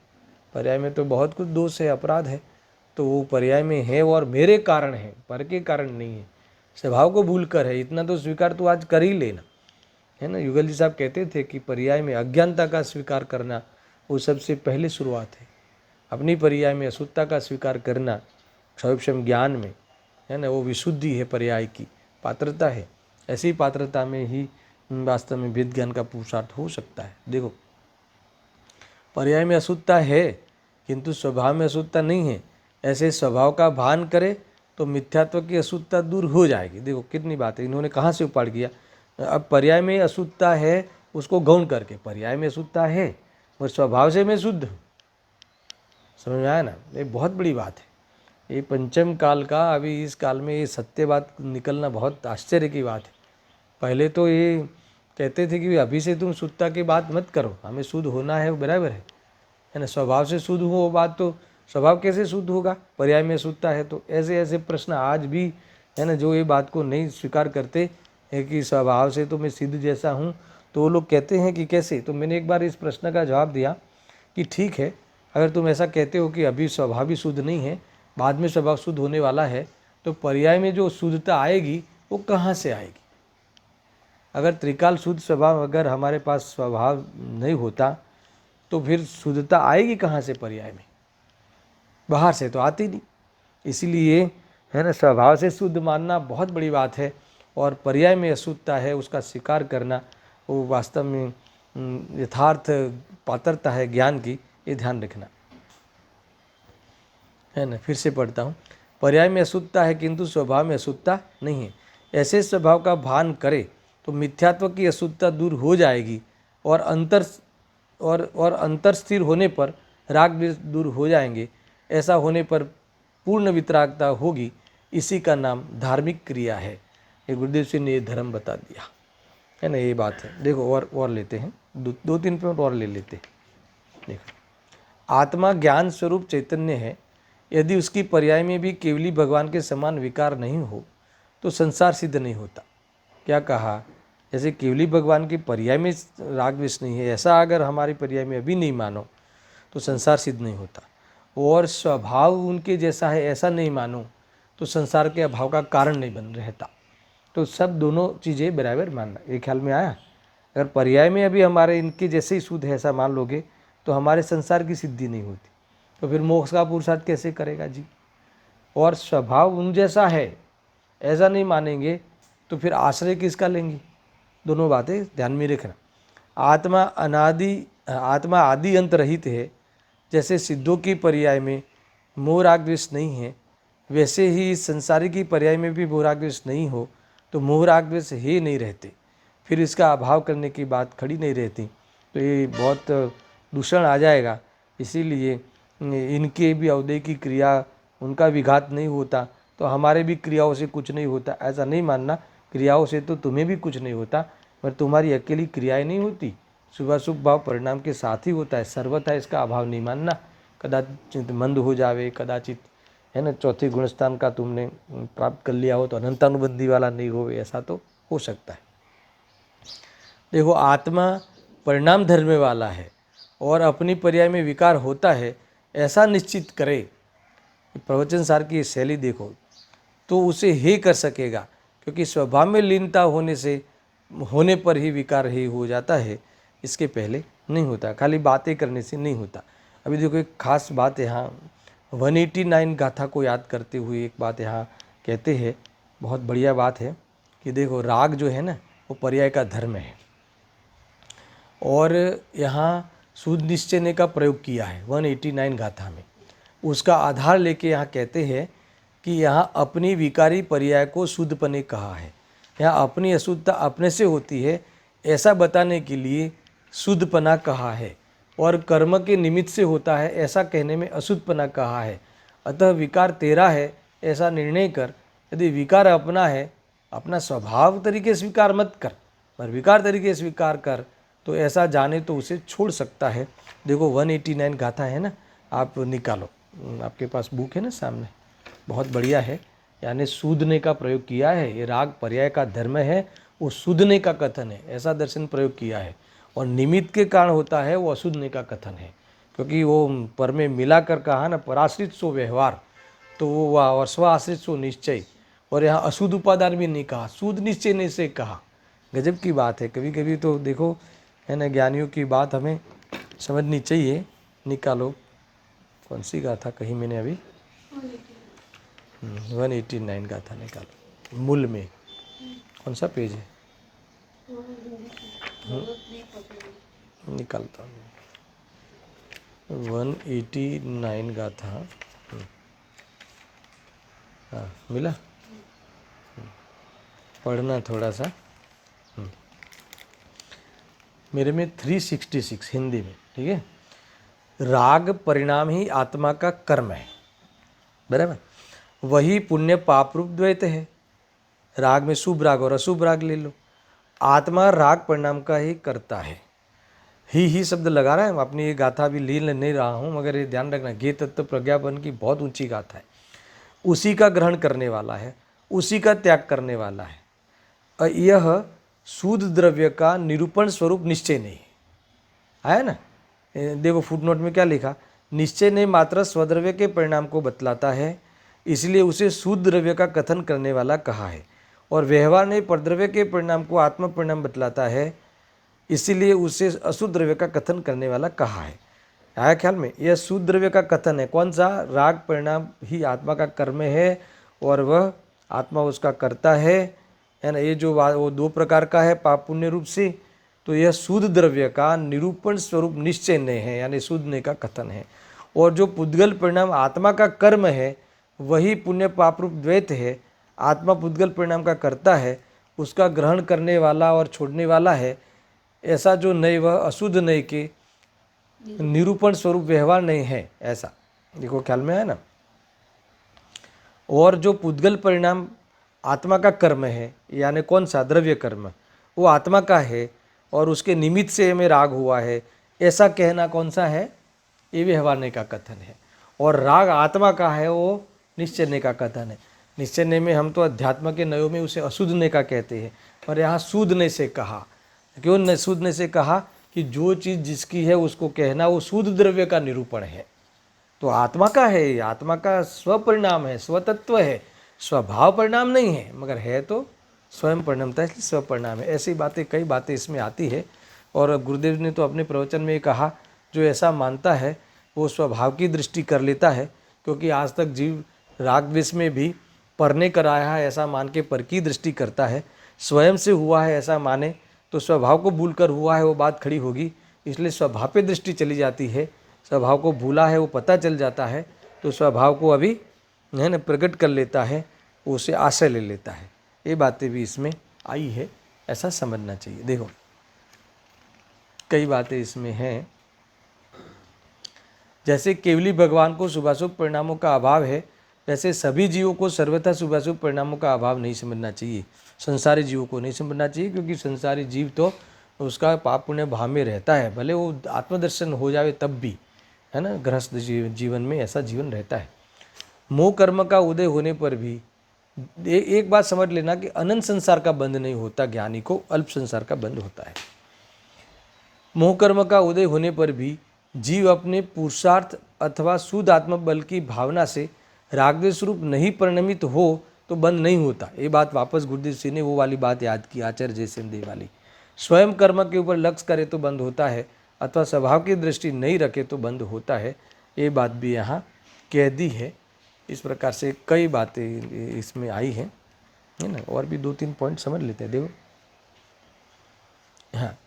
पर्याय में तो बहुत कुछ दोष है, अपराध है, तो वो पर्याय में है और मेरे कारण है, पर के कारण नहीं है, स्वभाव को भूल कर है। इतना तो स्वीकार तो आज कर ही लेना, है ना। युगल जी साहब कहते थे कि पर्याय में अज्ञानता का स्वीकार करना वो सबसे पहले शुरुआत है। अपनी पर्याय में अशुद्धता का स्वीकार करना क्षयोक्षम ज्ञान में, है ना, वो विशुद्धि है, पर्याय की पात्रता है। ऐसी पात्रता में ही वास्तव में वेद ज्ञान का पुरुषार्थ हो सकता है। देखो, पर्याय में अशुद्धता है किंतु स्वभाव में अशुद्धता नहीं है, ऐसे स्वभाव का भान करे तो मिथ्यात्व की अशुद्धता दूर हो जाएगी। देखो कितनी बात है, इन्होंने कहाँ से उपाड़ किया। अब पर्याय में अशुद्धता है उसको गौण करके, पर्याय में अशुद्धता है और स्वभाव से मैं शुद्ध हूँ। समझ में आया ना, ये बहुत बड़ी बात है। ये पंचम काल का, अभी इस काल में ये सत्य बात निकलना बहुत आश्चर्य की बात है। पहले तो ये कहते थे कि अभी से तुम शुद्धता की बात मत करो, हमें शुद्ध होना है, वो बराबर है ना। स्वभाव से शुद्ध हो वो बात, तो स्वभाव कैसे शुद्ध होगा, पर्याय में शुद्धता है तो। ऐसे ऐसे प्रश्न आज भी है ना, जो ये बात को नहीं स्वीकार करते हैं कि स्वभाव से तो मैं सिद्ध जैसा हूँ, तो वो लोग कहते हैं कि कैसे। तो मैंने एक बार इस प्रश्न का जवाब दिया कि ठीक है, अगर तुम ऐसा कहते हो कि अभी स्वभाव भी शुद्ध नहीं है, बाद में स्वभाव शुद्ध होने वाला है, तो पर्याय में जो शुद्धता आएगी वो कहाँ से आएगी। अगर त्रिकाल शुद्ध स्वभाव अगर हमारे पास स्वभाव नहीं होता तो फिर शुद्धता आएगी कहाँ से पर्याय में, बाहर से तो आती नहीं। इसीलिए है ना, स्वभाव से शुद्ध मानना बहुत बड़ी बात है, और पर्याय में अशुद्धता है उसका स्वीकार करना वो वास्तव में यथार्थ पात्रता है ज्ञान की, ये ध्यान रखना है ना। फिर से पढ़ता हूँ, पर्याय में अशुद्धता है किंतु स्वभाव में अशुद्धता नहीं है, ऐसे स्वभाव का भान करे तो मिथ्यात्व की अशुद्धता दूर हो जाएगी, और अंतर स्थिर होने पर राग भी दूर हो जाएंगे। ऐसा होने पर पूर्ण वितरागता होगी, इसी का नाम धार्मिक क्रिया है। ये गुरुदेव सिंह ने ये धर्म बता दिया है ना, ये बात है। देखो और लेते हैं, दो तीन पॉइंट और ले लेते हैं। देखो, आत्मा ज्ञान स्वरूप चैतन्य है, यदि उसकी पर्याय में भी केवली भगवान के समान विकार नहीं हो तो संसार सिद्ध नहीं होता। क्या कहा, जैसे केवली भगवान की पर्याय में राग द्वेष नहीं है, ऐसा अगर हमारी पर्याय में अभी नहीं मानो तो संसार सिद्ध नहीं होता, और स्वभाव उनके जैसा है ऐसा नहीं मानो तो संसार के अभाव का कारण नहीं बन रहता। तो सब दोनों चीज़ें बराबर मानना, ये ख्याल में आया। अगर पर्याय में अभी हमारे इनके जैसे ही शुद्ध है ऐसा मान लोगे तो हमारे संसार की सिद्धि नहीं होती, तो फिर मोक्ष का पुरुषार्थ कैसे करेगा जी। और स्वभाव उन जैसा है ऐसा नहीं मानेंगे तो फिर आश्रय किसका लेंगे। दोनों बातें ध्यान में रखना। आत्मा आदि अंत रहित है, जैसे सिद्धों की पर्याय में मोह राग द्वेष नहीं है, वैसे ही संसारी की पर्याय में भी मोह राग द्वेष नहीं हो तो मोह राग द्वेष ही नहीं रहते, फिर इसका अभाव करने की बात खड़ी नहीं रहती, तो ये बहुत दूषण आ जाएगा। इसीलिए इनके भी अवधि की क्रिया उनका विघात नहीं होता तो हमारे भी क्रियाओं से कुछ नहीं होता, ऐसा नहीं मानना। क्रियाओं से तो तुम्हें भी कुछ नहीं होता, पर तुम्हारी अकेली क्रियाएं नहीं होती, शुभाशुभ भाव परिणाम के साथ ही होता है, सर्वथा इसका अभाव नहीं मानना। कदाचित मंद हो जावे, कदाचित है ना चौथी गुणस्थान का तुमने प्राप्त कर लिया हो तो अनंतानुबंधी वाला नहीं हो, ऐसा तो हो सकता है। देखो, आत्मा परिणाम धर्म वाला है और अपनी पर्याय में विकार होता है, ऐसा निश्चित करे। प्रवचन सार की शैली देखो तो उसे हे कर सकेगा, क्योंकि स्वभाव में लीनता होने पर ही विकार ही हो जाता है, इसके पहले नहीं होता। खाली बातें करने से नहीं होता। अभी देखो, एक खास बात यहाँ 189 गाथा को याद करते हुए एक बात यहाँ कहते हैं, बहुत बढ़िया बात है कि देखो, राग जो है ना वो पर्याय का धर्म है, और यहाँ सूद निश्चय का प्रयोग किया है 189 गाथा में। उसका आधार लेके यहाँ कहते हैं कि यहाँ अपनी विकारी पर्याय को शुद्धपने कहा है। यहाँ अपनी अशुद्धता अपने से होती है ऐसा बताने के लिए शुद्धपना कहा है, और कर्म के निमित्त से होता है ऐसा कहने में अशुद्धपना कहा है। अतः विकार तेरा है ऐसा निर्णय कर। यदि विकार अपना है, अपना स्वभाव तरीके स्वीकार मत कर, पर विकार तरीके स्वीकार कर, तो ऐसा जाने तो उसे छोड़ सकता है। देखो 189 गाथा है ना, आप निकालो, आपके पास बुक है ना सामने, बहुत बढ़िया है। यानी सूदने का प्रयोग किया है, ये राग पर्याय का धर्म है, वो सूदने का कथन है, ऐसा दर्शन प्रयोग किया है। और निमित्त के कारण होता है वो अशुद्धने का कथन है, क्योंकि वो पर में मिलाकर कहा ना, पराश्रित सो व्यवहार, तो वो और स्वाश्रित सो निश्चय, और यहाँ अशुद्ध उपादान भी नहीं कहा, शुद्ध निश्चय ने से कहा। गजब की बात है। कभी कभी तो देखो है ना, ज्ञानियों की बात हमें समझनी चाहिए। निकालो, कौन सी गाथा कहीं मैंने अभी 189 गाथा निकालो, मूल में कौन सा पेज है, निकालता हूँ 189 गाथा। हाँ, मिला, पढ़ना थोड़ा सा। मेरे में 366 हिंदी में, ठीक है। राग परिणाम ही आत्मा का कर्म है, बराबर। वही पुण्य पाप रूप द्वैत है। राग में शुभ राग और अशुभ राग ले लो। आत्मा राग परिणाम का ही करता है। ही शब्द लगा रहा है, अपनी ये गाथा भी लीन नहीं रहा हूँ, मगर ये ध्यान रखना, गे तत्व प्रज्ञापन की बहुत ऊंची गाथा है। उसी का ग्रहण करने वाला है, उसी का त्याग करने वाला है। यह शुद्ध द्रव्य का निरूपण स्वरूप निश्चय नहीं है, है ना। देखो फुटनोट में क्या लिखा, निश्चय ने मात्र स्वद्रव्य के परिणाम को बतलाता है, इसलिए उसे शुद्ध द्रव्य का कथन करने वाला कहा है। और व्यवहार ने परद्रव्य के परिणाम को आत्म परिणाम बतलाता है, इसीलिए उसे अशुद्ध द्रव्य का कथन करने वाला कहा है। आया ख्याल में, यह शुद्ध द्रव्य का कथन है। कौन सा? राग परिणाम ही आत्मा का कर्म है और वह आत्मा उसका करता है ना। ये जो वो दो प्रकार का है पाप पुण्य रूप से, तो यह शुद्ध द्रव्य का निरूपण स्वरूप निश्चय नहीं है, यानी शुद्धने का कथन है। और जो पुद्गल परिणाम आत्मा का कर्म है, वही पुण्य पाप रूप द्वैत है। आत्मा पुद्गल परिणाम का करता है, उसका ग्रहण करने वाला और छोड़ने वाला है। ऐसा जो नहीं, वह अशुद्ध नहीं के निरूपण स्वरूप व्यवहार नहीं है, ऐसा देखो ख्याल में है ना। और जो पुद्गल परिणाम आत्मा का कर्म है, यानी कौन सा? द्रव्य कर्म, वो आत्मा का है और उसके निमित्त से हमें राग हुआ है, ऐसा कहना कौन सा है? ये व्यवहारने का कथन है। और राग आत्मा का है, वो निश्चयने का कथन है। निश्चयने में हम तो अध्यात्म के नयों में उसे अशुद्धने का कहते हैं, और यहाँ शुद्धने से कहा। क्यों न शुद्धने से कहा? कि जो चीज़ जिसकी है उसको कहना वो शुद्ध द्रव्य का निरूपण है। तो आत्मा का है, आत्मा का स्वपरिणाम है, स्वतत्व है, स्वभाव परिणाम नहीं है, मगर है तो स्वयं परिणामता, इसलिए स्वपरिणाम है। ऐसी बातें, कई बातें इसमें आती है। और गुरुदेव ने तो अपने प्रवचन में कहा, जो ऐसा मानता है वो स्वभाव की दृष्टि कर लेता है, क्योंकि आज तक जीव राग द्वेष में भी परने कराया है ऐसा मान के पर की दृष्टि करता है। स्वयं से हुआ है ऐसा माने तो स्वभाव को भूल कर हुआ है, वो बात खड़ी होगी। इसलिए स्वभाव पे दृष्टि चली जाती है। स्वभाव को भूला है वो पता चल जाता है, तो स्वभाव को अभी है ना प्रकट कर लेता है, उसे आश्रय ले लेता है। ये बातें भी इसमें आई है, ऐसा समझना चाहिए। देखो कई बातें इसमें हैं, जैसे केवली भगवान को शुभाशुभ परिणामों का अभाव है, वैसे सभी जीवों को सर्वथा शुभाशुभ परिणामों का अभाव नहीं समझना चाहिए, संसारी जीवों को नहीं समझना चाहिए, क्योंकि संसारी जीव तो उसका पाप पुण्य भाव में रहता है, भले वो आत्मदर्शन हो जाए तब भी, है ना। गृहस्थ जीवन में ऐसा जीवन रहता है। मोह कर्म का उदय होने पर भी एक बात समझ लेना कि अनंत संसार का बंध नहीं होता, ज्ञानी को अल्प संसार का बंध होता है। मोह कर्म का उदय होने पर भी जीव अपने पुरुषार्थ अथवा शुद्ध आत्म बल की भावना से रागद्वेष रूप नहीं परिणमित हो तो बंध नहीं होता। ये बात वापस गुरुदेव सिंह ने वो वाली बात याद की, आचार्य जयसेन देव वाली। स्वयं कर्म के ऊपर लक्ष्य करे तो बंद होता है, अथवा स्वभाव की दृष्टि नहीं रखे तो बंद होता है। ये बात भी यहाँ कह दी है। इस प्रकार से कई बातें इसमें आई हैं, है ना। और भी 2-3 पॉइंट समझ लेते हैं, देखो। हाँ,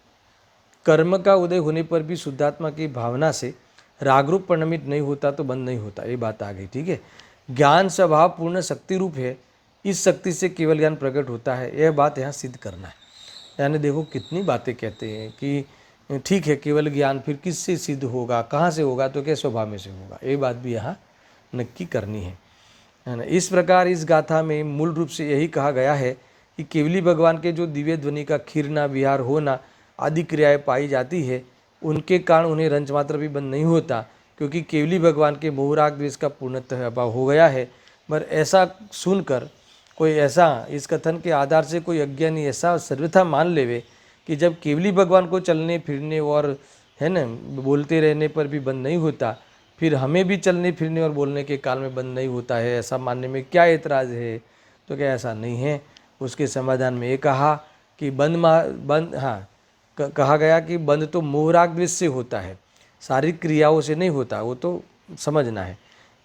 कर्म का उदय होने पर भी शुद्धात्मा की भावना से रागरूप परिणमित नहीं होता तो बंद नहीं होता, ये बात आ गई, ठीक है। ज्ञान स्वभाव पूर्ण शक्ति रूप है, इस शक्ति से केवल ज्ञान प्रकट होता है, यह बात यहाँ सिद्ध करना है। यानी देखो कितनी बातें कहते हैं कि ठीक है केवल ज्ञान, फिर किससे सिद्ध होगा, कहाँ से होगा, तो क्या स्वभाव में से होगा, ये बात भी यहाँ नक्की करनी है ना। इस प्रकार इस गाथा में मूल रूप से यही कहा गया है कि केवली भगवान के जो दिव्य ध्वनि का खीरना विहार होना आदि क्रियाएं पाई जाती है, उनके कारण उन्हें रंच मात्र भी बंद नहीं होता, क्योंकि केवली भगवान के मोहराग द्वेष का पूर्णतः अभाव हो गया है। पर ऐसा सुनकर कोई ऐसा इस कथन के आधार से कोई अज्ञानी ऐसा सर्वथा मान लेवे कि जब केवली भगवान को चलने फिरने और, है ना, बोलते रहने पर भी बंद नहीं होता, फिर हमें भी चलने फिरने और बोलने के काल में बंद नहीं होता है, ऐसा मानने में क्या एतराज़ है। तो क्या ऐसा नहीं है। उसके समाधान में ये कहा कि कहा गया कि बंद तो मोहराग द्वेष से होता है, शारीरिक क्रियाओं से नहीं होता, वो तो समझना है।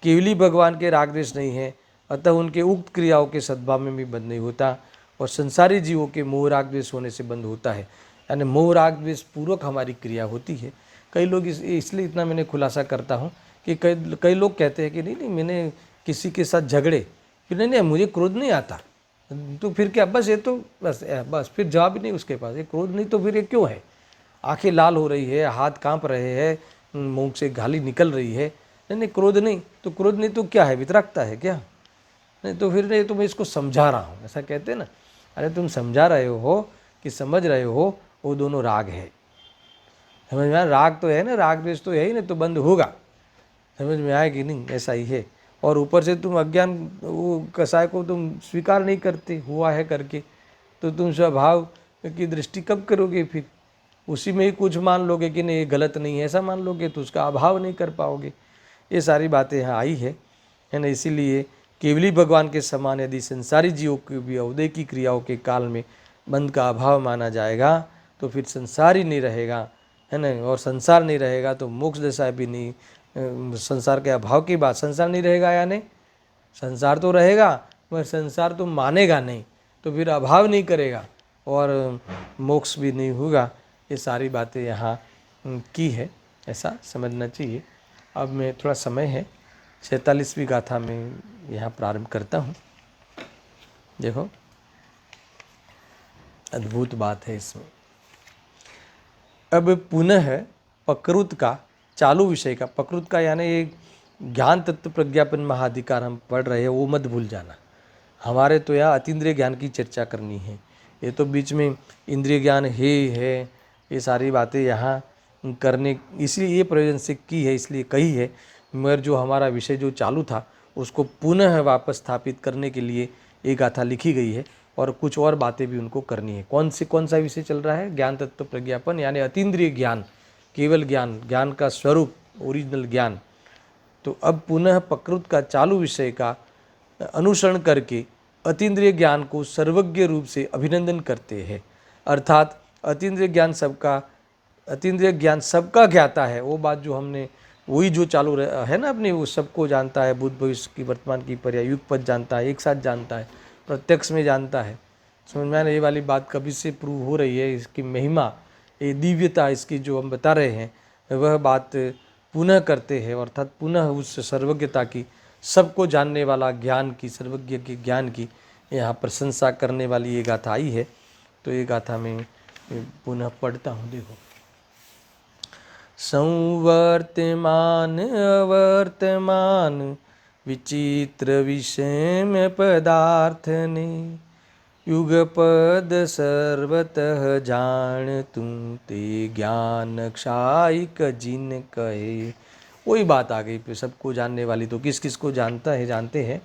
केवली भगवान के राग द्वेष नहीं है, अतः उनके उक्त क्रियाओं के सद्भाव में भी बंद नहीं होता, और संसारी जीवों के मोह राग द्वेष होने से बंद होता है। यानी मोह राग द्वेष पूर्वक हमारी क्रिया होती है। कई लोग इसलिए इतना मैंने खुलासा करता हूँ कि कई लोग कहते हैं कि नहीं मैंने किसी के साथ झगड़े, फिर नहीं मुझे क्रोध नहीं आता, तो फिर क्या, बस ये तो बस फिर जवाब ही नहीं उसके पास, ये क्रोध नहीं तो फिर ये क्यों है। आंखें लाल हो रही है, हाथ कांप रहे हैं, मुंह से गाली निकल रही है, नहीं क्रोध नहीं तो क्या है, वितरकता है क्या। नहीं तो फिर नहीं तो मैं इसको समझा रहा हूँ, ऐसा कहते हैं ना। अरे तुम समझा रहे हो कि समझ रहे हो, वो दोनों राग है। समझ में आया, राग तो है ना, राग द्वेष तो है ही नहीं, तो बंद होगा। समझ में आया कि नहीं, ऐसा ही है। और ऊपर से तुम अज्ञान वो कसाय को तुम स्वीकार नहीं करते हुआ है करके, तो तुम स्वभाव की दृष्टि कब करोगे, फिर उसी में ही कुछ मान लोगे कि नहीं ये गलत नहीं है, ऐसा मान लोगे तो उसका अभाव नहीं कर पाओगे। ये सारी बातें यहाँ आई है ना। इसीलिए केवली भगवान के समान यदि संसारी जीवों की भी उदय की क्रियाओं के काल में बंध का अभाव माना जाएगा तो फिर संसार ही नहीं रहेगा, है ना। और संसार नहीं रहेगा तो मोक्ष दशा भी नहीं, संसार के अभाव की बात, संसार नहीं रहेगा या नहीं, संसार तो रहेगा मगर संसार तो मानेगा नहीं, तो फिर अभाव नहीं करेगा और मोक्ष भी नहीं होगा। ये सारी बातें यहाँ की है, ऐसा समझना चाहिए। अब मैं थोड़ा समय है, 46वीं गाथा में यहाँ प्रारंभ करता हूँ। देखो अद्भुत बात है इसमें। अब पुनः प्रकृत का चालू विषय का, प्रकृत का यानी एक ज्ञान तत्व प्रज्ञापन महाधिकार हम पढ़ रहे हैं, वो मत भूल जाना। हमारे तो यहाँ अतीन्द्रिय ज्ञान की चर्चा करनी है, ये तो बीच में इंद्रिय ज्ञान है, ये सारी बातें यहाँ करने इसलिए ये प्रयोजन से की है, इसलिए कही है। मगर जो हमारा विषय जो चालू था उसको पुनः वापस स्थापित करने के लिए एक गाथा लिखी गई है और कुछ और बातें भी उनको करनी है। कौन सा विषय चल रहा है, ज्ञान तत्व प्रज्ञापन, यानी अतीन्द्रिय ज्ञान, केवल ज्ञान, ज्ञान का स्वरूप, ओरिजिनल ज्ञान। तो अब पुनः प्रकृत का चालू विषय का अनुसरण करके अतीन्द्रिय ज्ञान को सर्वज्ञ रूप से अभिनंदन करते हैं। अर्थात अतीन्द्रिय ज्ञान सबका ज्ञाता है, वो बात जो हमने वही जो चालू है ना अपने, वो सबको जानता है, भूत भविष्य की वर्तमान की पर्याय युगपत जानता है, एक साथ जानता है, प्रत्यक्ष में जानता है। समझ में आया, ये वाली बात कभी से प्रूव हो रही है। इसकी महिमा, ये दिव्यता इसकी जो हम बता रहे हैं, वह बात पुनः करते हैं, अर्थात पुनः उस सर्वज्ञता की, सबको जानने वाला ज्ञान की, सर्वज्ञ के ज्ञान की यहाँ प्रशंसा करने वाली ये गाथा आई है। तो ये गाथा में पुनः पढ़ता हूँ। देखो, संवर्तमान अवर्तमान विचित्र विषम पदार्थ ने युगपद सर्वतः जान तुम ते ज्ञान क्षायिक जिन कहे। वही बात आ गई पे सबको जानने वाली, तो किस किस को जानता है जानते हैं,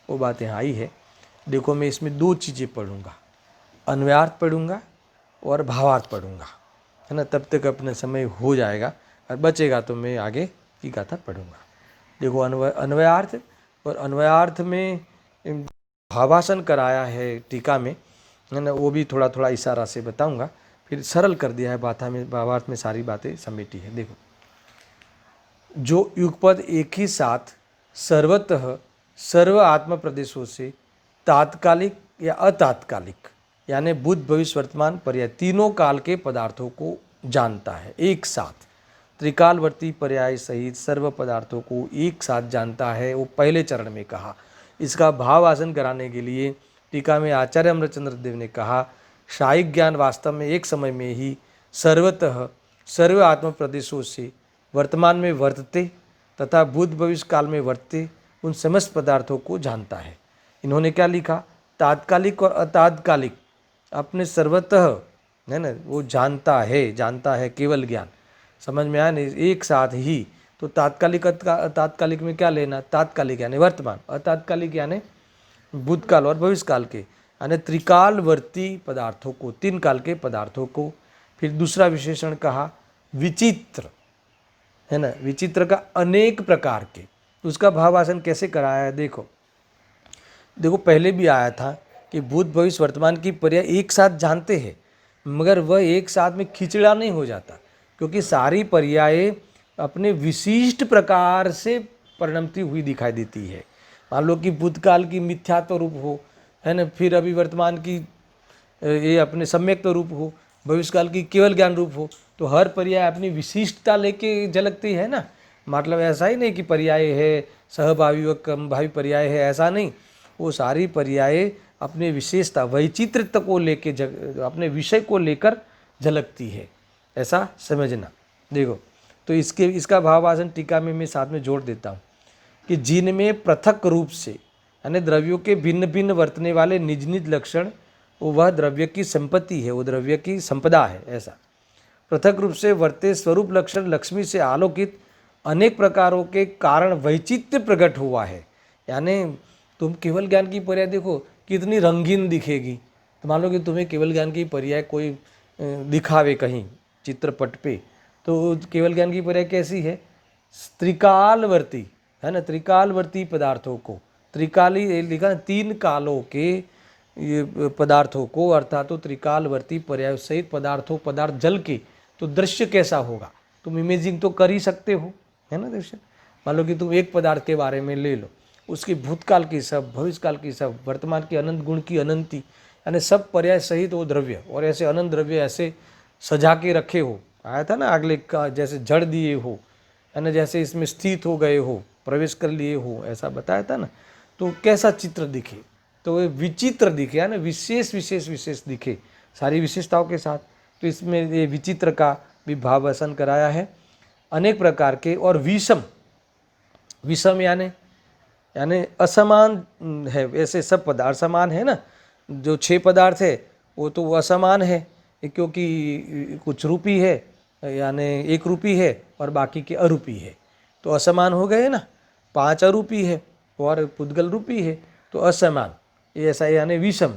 वो बात यहाँ आई है। देखो मैं इसमें दो चीज़ें पढ़ूंगा, अन्वयार्थ पढ़ूंगा और भावार्थ पढ़ूंगा, है ना। तब तक अपना समय हो जाएगा, और बचेगा तो मैं आगे की गाथा पढ़ूंगा। देखो अन्वयार्थ, और अन्वयार्थ में भावासन कराया है टीका में, है ना, वो भी थोड़ा थोड़ा इशारा से बताऊंगा। फिर सरल कर दिया है बाथा में, भावार्थ में सारी बातें समेटी है। देखो, जो युगपद एक ही साथ सर्वतः सर्व आत्म प्रदेशों से तात्कालिक या अतात्कालिक, यानी भूत भविष्य वर्तमान पर्याय तीनों काल के पदार्थों को जानता है एक साथ, त्रिकालवर्ती पर्याय सहित सर्व पदार्थों को एक साथ जानता है, वो पहले चरण में कहा। इसका भावासन कराने के लिए टीका में आचार्य अमरचंद्र देव ने कहा, शायिक ज्ञान वास्तव में एक समय में ही सर्वतः सर्व आत्म प्रदेशों से वर्तमान में वर्तते तथा भूत भविष्य काल में वर्तते उन समस्त पदार्थों को जानता है। इन्होंने क्या लिखा, तात्कालिक और अतात्कालिक अपने सर्वतः, है ना, वो जानता है केवल ज्ञान। समझ में आया नहीं, एक साथ ही। तो तात्कालिक तात्कालिक में क्या लेना, तात्कालिक यानी वर्तमान, अतात्कालिक यानी भूतकाल और भविष्यकाल के, यानी त्रिकालवर्ती पदार्थों को, तीन काल के पदार्थों को। फिर दूसरा विशेषण कहा विचित्र, है ना, विचित्र का अनेक प्रकार के। उसका भावासन कैसे कराया है, देखो पहले भी आया था कि भूत भविष्य वर्तमान की पर्याय एक साथ जानते हैं, मगर वह एक साथ में खिचड़ा नहीं हो जाता, क्योंकि सारी पर्याय अपने विशिष्ट प्रकार से परिणमती हुई दिखाई देती है। मान लो कि भूतकाल की मिथ्यात्व रूप हो, है ना, फिर अभी वर्तमान की ये अपने सम्यक्त्व रूप हो, भविष्यकाल की केवल ज्ञान रूप हो, तो हर पर्याय अपनी विशिष्टता लेके झलकती है ना। मतलब ऐसा ही नहीं कि पर्याय है सहभावी व कम भावी पर्याय है, ऐसा नहीं। वो सारी पर्याय अपने विशेषता वैचित्र्य को लेके अपने विषय को लेकर झलकती है, ऐसा समझना। देखो, तो इसका भावासन टीका में मैं साथ में जोड़ देता हूँ कि जिनमें पृथक रूप से, यानी द्रव्यों के भिन्न भिन्न वर्तने वाले निज निज लक्षण, वह द्रव्य की संपत्ति है, वो द्रव्य की संपदा है। ऐसा पृथक रूप से वर्ते स्वरूप लक्षण लक्ष्मी से आलोकित अनेक प्रकारों के कारण वैचित्र्य प्रकट हुआ है। यानी तुम केवल ज्ञान की पर्याय देखो कितनी रंगीन दिखेगी। तो मान लो कि तुम्हें केवल ज्ञान की पर्याय कोई दिखावे कहीं चित्रपट पे, तो केवल ज्ञान की पर्याय कैसी है, त्रिकालवर्ती, है ना, त्रिकालवर्ती पदार्थों को, त्रिकाली लिखा, तीन कालों के ये पदार्थों को, अर्थात तो त्रिकालवर्ती पर्याय सहित पदार्थों, पदार्थ जल के, तो दृश्य कैसा होगा तुम इमेजिंग तो कर ही सकते हो, है ना दृश्य। मान लो कि तुम एक पदार्थ के बारे में ले लो, उसकी भूतकाल की सब, भविष्यकाल की सब, वर्तमान की अनंत गुण की अनंती, यानी सब पर्याय सहित वो द्रव्य, और ऐसे अनंत द्रव्य ऐसे सजा के रखे हो, आया था ना अगले का, जैसे जड़ दिए हो, है ना, जैसे इसमें स्थित हो गए हो, प्रवेश कर लिए हो, ऐसा बताया था ना। तो कैसा चित्र दिखे, तो वो विचित्र दिखे, है ना, विशेष विशेष विशेष दिखे सारी विशेषताओं के साथ। तो इसमें ये विचित्र का भी भावासन कराया है, अनेक प्रकार के। और विषम, विषम यानी असमान है, ऐसे सब पदार्थ समान है ना, जो 6 पदार्थ है वो तो असमान है, क्योंकि कुछ रूपी है, यानी एक रूपी है और बाकी के अरूपी है, तो असमान हो गए ना। 5 अरूपी है और पुद्गल रूपी है, तो असमान, ये ऐसा यानी विषम।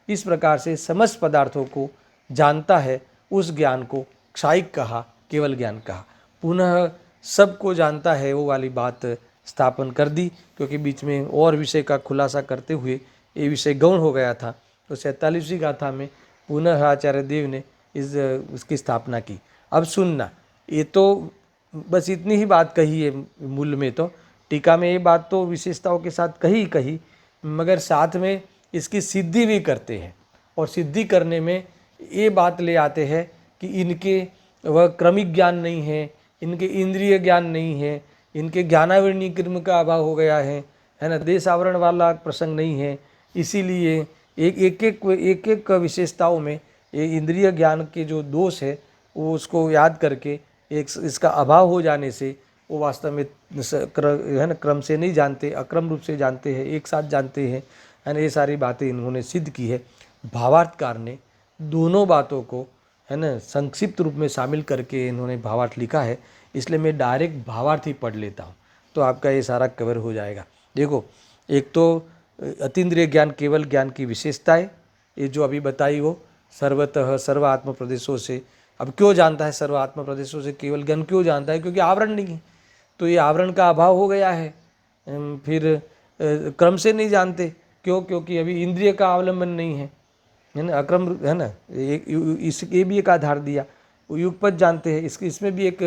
इस प्रकार से समस्त पदार्थों को जानता है, उस ज्ञान को क्षायिक कहा, केवल ज्ञान कहा। पुनः सबको जानता है वो वाली बात स्थापन कर दी, क्योंकि बीच में और विषय का खुलासा करते हुए ये विषय गौण हो गया था। तो 47वीं गाथा में पुनः आचार्य देव ने इसकी स्थापना की। अब सुनना, ये तो बस इतनी ही बात कही है मूल में, तो टीका में ये बात तो विशेषताओं के साथ कही, मगर साथ में इसकी सिद्धि भी करते हैं। और सिद्धि करने में ये बात ले आते हैं कि इनके वह क्रमिक ज्ञान नहीं है, इनके इंद्रिय ज्ञान नहीं है, इनके ज्ञानावरणीय क्रम का अभाव हो गया है ना, देश आवरण वाला प्रसंग नहीं है। इसीलिए एक एक विशेषताओं में ये इंद्रिय ज्ञान के जो दोष है वो उसको याद करके एक इसका अभाव हो जाने से वो वास्तव में है ना क्रम से नहीं जानते, अक्रम रूप से जानते हैं, एक साथ जानते हैं, है ना। ये सारी बातें इन्होंने सिद्ध की है। भावार्थकार ने दोनों बातों को है ना संक्षिप्त रूप में शामिल करके इन्होंने भावार्थ लिखा है, इसलिए मैं डायरेक्ट भावार्थ ही पढ़ लेता हूँ, तो आपका ये सारा कवर हो जाएगा। देखो, एक तो अतीन्द्रिय ज्ञान केवल ज्ञान की विशेषताएं, ये जो अभी बताई वो सर्वतः सर्व आत्म प्रदेशों से। अब क्यों जानता है सर्व आत्म प्रदेशों से केवल ज्ञान, क्यों जानता है? क्योंकि आवरण नहीं है, तो ये आवरण का अभाव हो गया है। फिर क्रम से नहीं जानते, क्यों? क्योंकि अभी इंद्रिय का अवलंबन नहीं है ना, अक्रम है ना। ये भी एक आधार दिया। वो युगपत जानते हैं, इसमें भी एक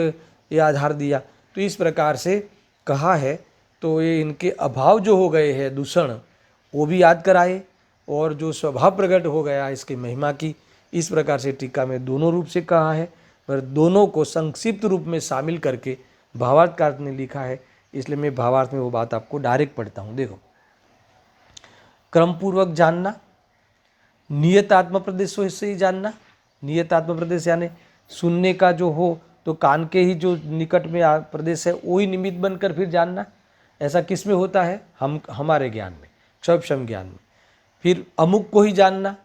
ये आधार दिया। तो इस प्रकार से कहा है, तो ये इनके अभाव जो हो गए हैं दूषण, वो भी याद कराए, और जो स्वभाव प्रकट हो गया इसकी महिमा की, इस प्रकार से टीका में दोनों रूप से कहा है, पर दोनों को संक्षिप्त रूप में शामिल करके भावार्थकार ने लिखा है, इसलिए मैं भावार्थ में वो बात आपको डायरेक्ट पढ़ता हूँ। देखो, क्रमपूर्वक जानना, नियत आत्म प्रदेशों से ही जानना। नियत आत्म प्रदेश यानी सुनने का जो हो तो कान के ही जो निकट में प्रदेश है वो ही निमित्त बनकर फिर जानना। ऐसा किस में होता है? हमारे ज्ञान में, क्षौपशम ज्ञान में। फिर अमुक को ही जानना,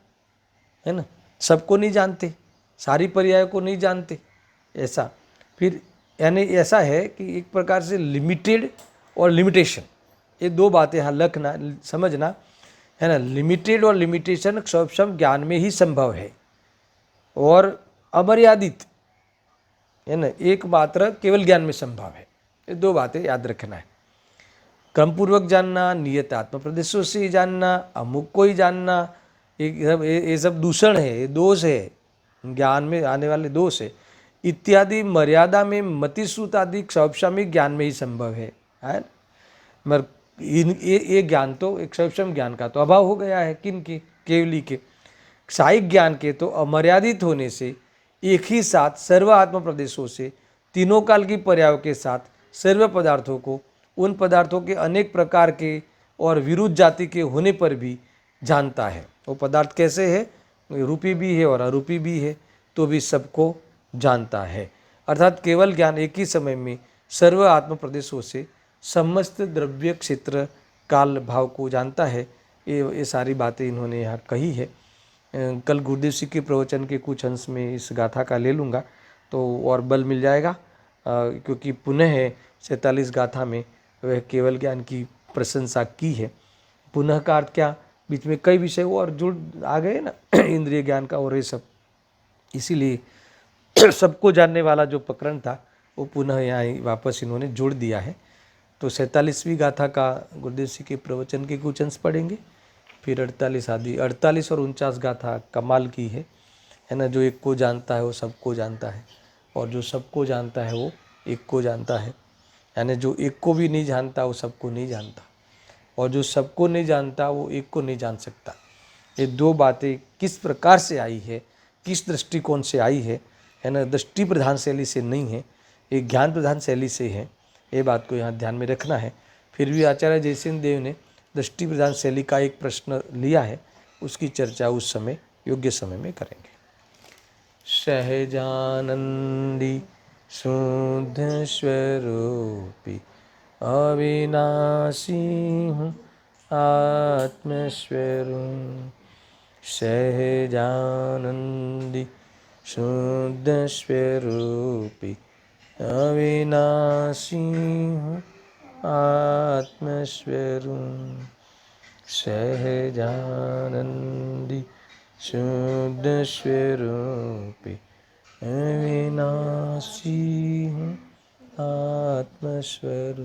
है ना, सबको नहीं जानते, सारी पर्याय को नहीं जानते, ऐसा। फिर यानी ऐसा है कि एक प्रकार से लिमिटेड और लिमिटेशन, ये दो बातें यहाँ लखना समझना, है ना। लिमिटेड और लिमिटेशन क्षौपशम ज्ञान में ही संभव है, और अमर्यादित है ना एकमात्र केवल ज्ञान में संभव है। ये दो बातें याद रखना है। क्रमपूर्वक जानना, नियत आत्म प्रदेशों से ही जानना, अमुक को ही जानना, ये सब दूषण है, ये दोष है, ज्ञान में आने वाले दोष है इत्यादि। मर्यादा में मतिश्रुत आदि क्षौपशमिक ज्ञान में ही संभव है मगर ये ज्ञान तो एक क्षौपशम ज्ञान का तो अभाव हो गया है। किन के? केवली के। साहिक ज्ञान के तो अमर्यादित होने से एक ही साथ सर्व आत्म प्रदेशों से तीनों काल की पर्यायों के साथ सर्व पदार्थों को, उन पदार्थों के अनेक प्रकार के और विरुद्ध जाति के होने पर भी जानता है। वो पदार्थ कैसे है? रूपी भी है और अरूपी भी है, तो भी सबको जानता है। अर्थात केवल ज्ञान एक ही समय में सर्व आत्म प्रदेशों से समस्त द्रव्य क्षेत्र काल भाव को जानता है। ये सारी बातें इन्होंने यहाँ कही है। कल गुरुदेव सिंह के प्रवचन के कुछ अंश में इस गाथा का ले लूँगा तो और बल मिल जाएगा, क्योंकि पुनः 47 गाथा में वह केवल ज्ञान की प्रशंसा की है। पुनः का अर्थ क्या? बीच में कई विषय और जुड़ आ गए ना इंद्रिय ज्ञान का और ये सब, इसीलिए सबको जानने वाला जो प्रकरण था वो पुनः यहाँ वापस इन्होंने जोड़ दिया है। तो 47वीं गाथा का गुरुदेव सिंह के प्रवचन के कुछ अंश पढ़ेंगे, फिर 48 आदि 48 और 49 गाथा कमाल की है ना। जो एक को जानता है वो सबको जानता है, और जो सबको जानता है वो एक को जानता है, यानी जो एक को भी नहीं जानता वो सबको नहीं जानता, और जो सबको नहीं जानता वो एक को नहीं जान सकता। ये दो बातें किस प्रकार से आई है, किस दृष्टिकोण से आई है ना, दृष्टि प्रधान शैली से नहीं है, ये ज्ञान प्रधान शैली से है। ये बात को यहाँ ध्यान में रखना है। फिर भी आचार्य जयसिंह देव ने दृष्टि प्रधान शैली का एक प्रश्न लिया है, उसकी चर्चा उस समय योग्य समय में करेंगे। सहजानंदी शुद्ध स्वरूपी अविनाशी हूँ आत्मस्वरूप। सहजानंदी शुद्ध स्वरूपी अविनाशी हूँ आत्मस्वरूप। सहजानंदी शुद्ध स्वरूपी अविनाशी हूँ आत्मस्वरूप।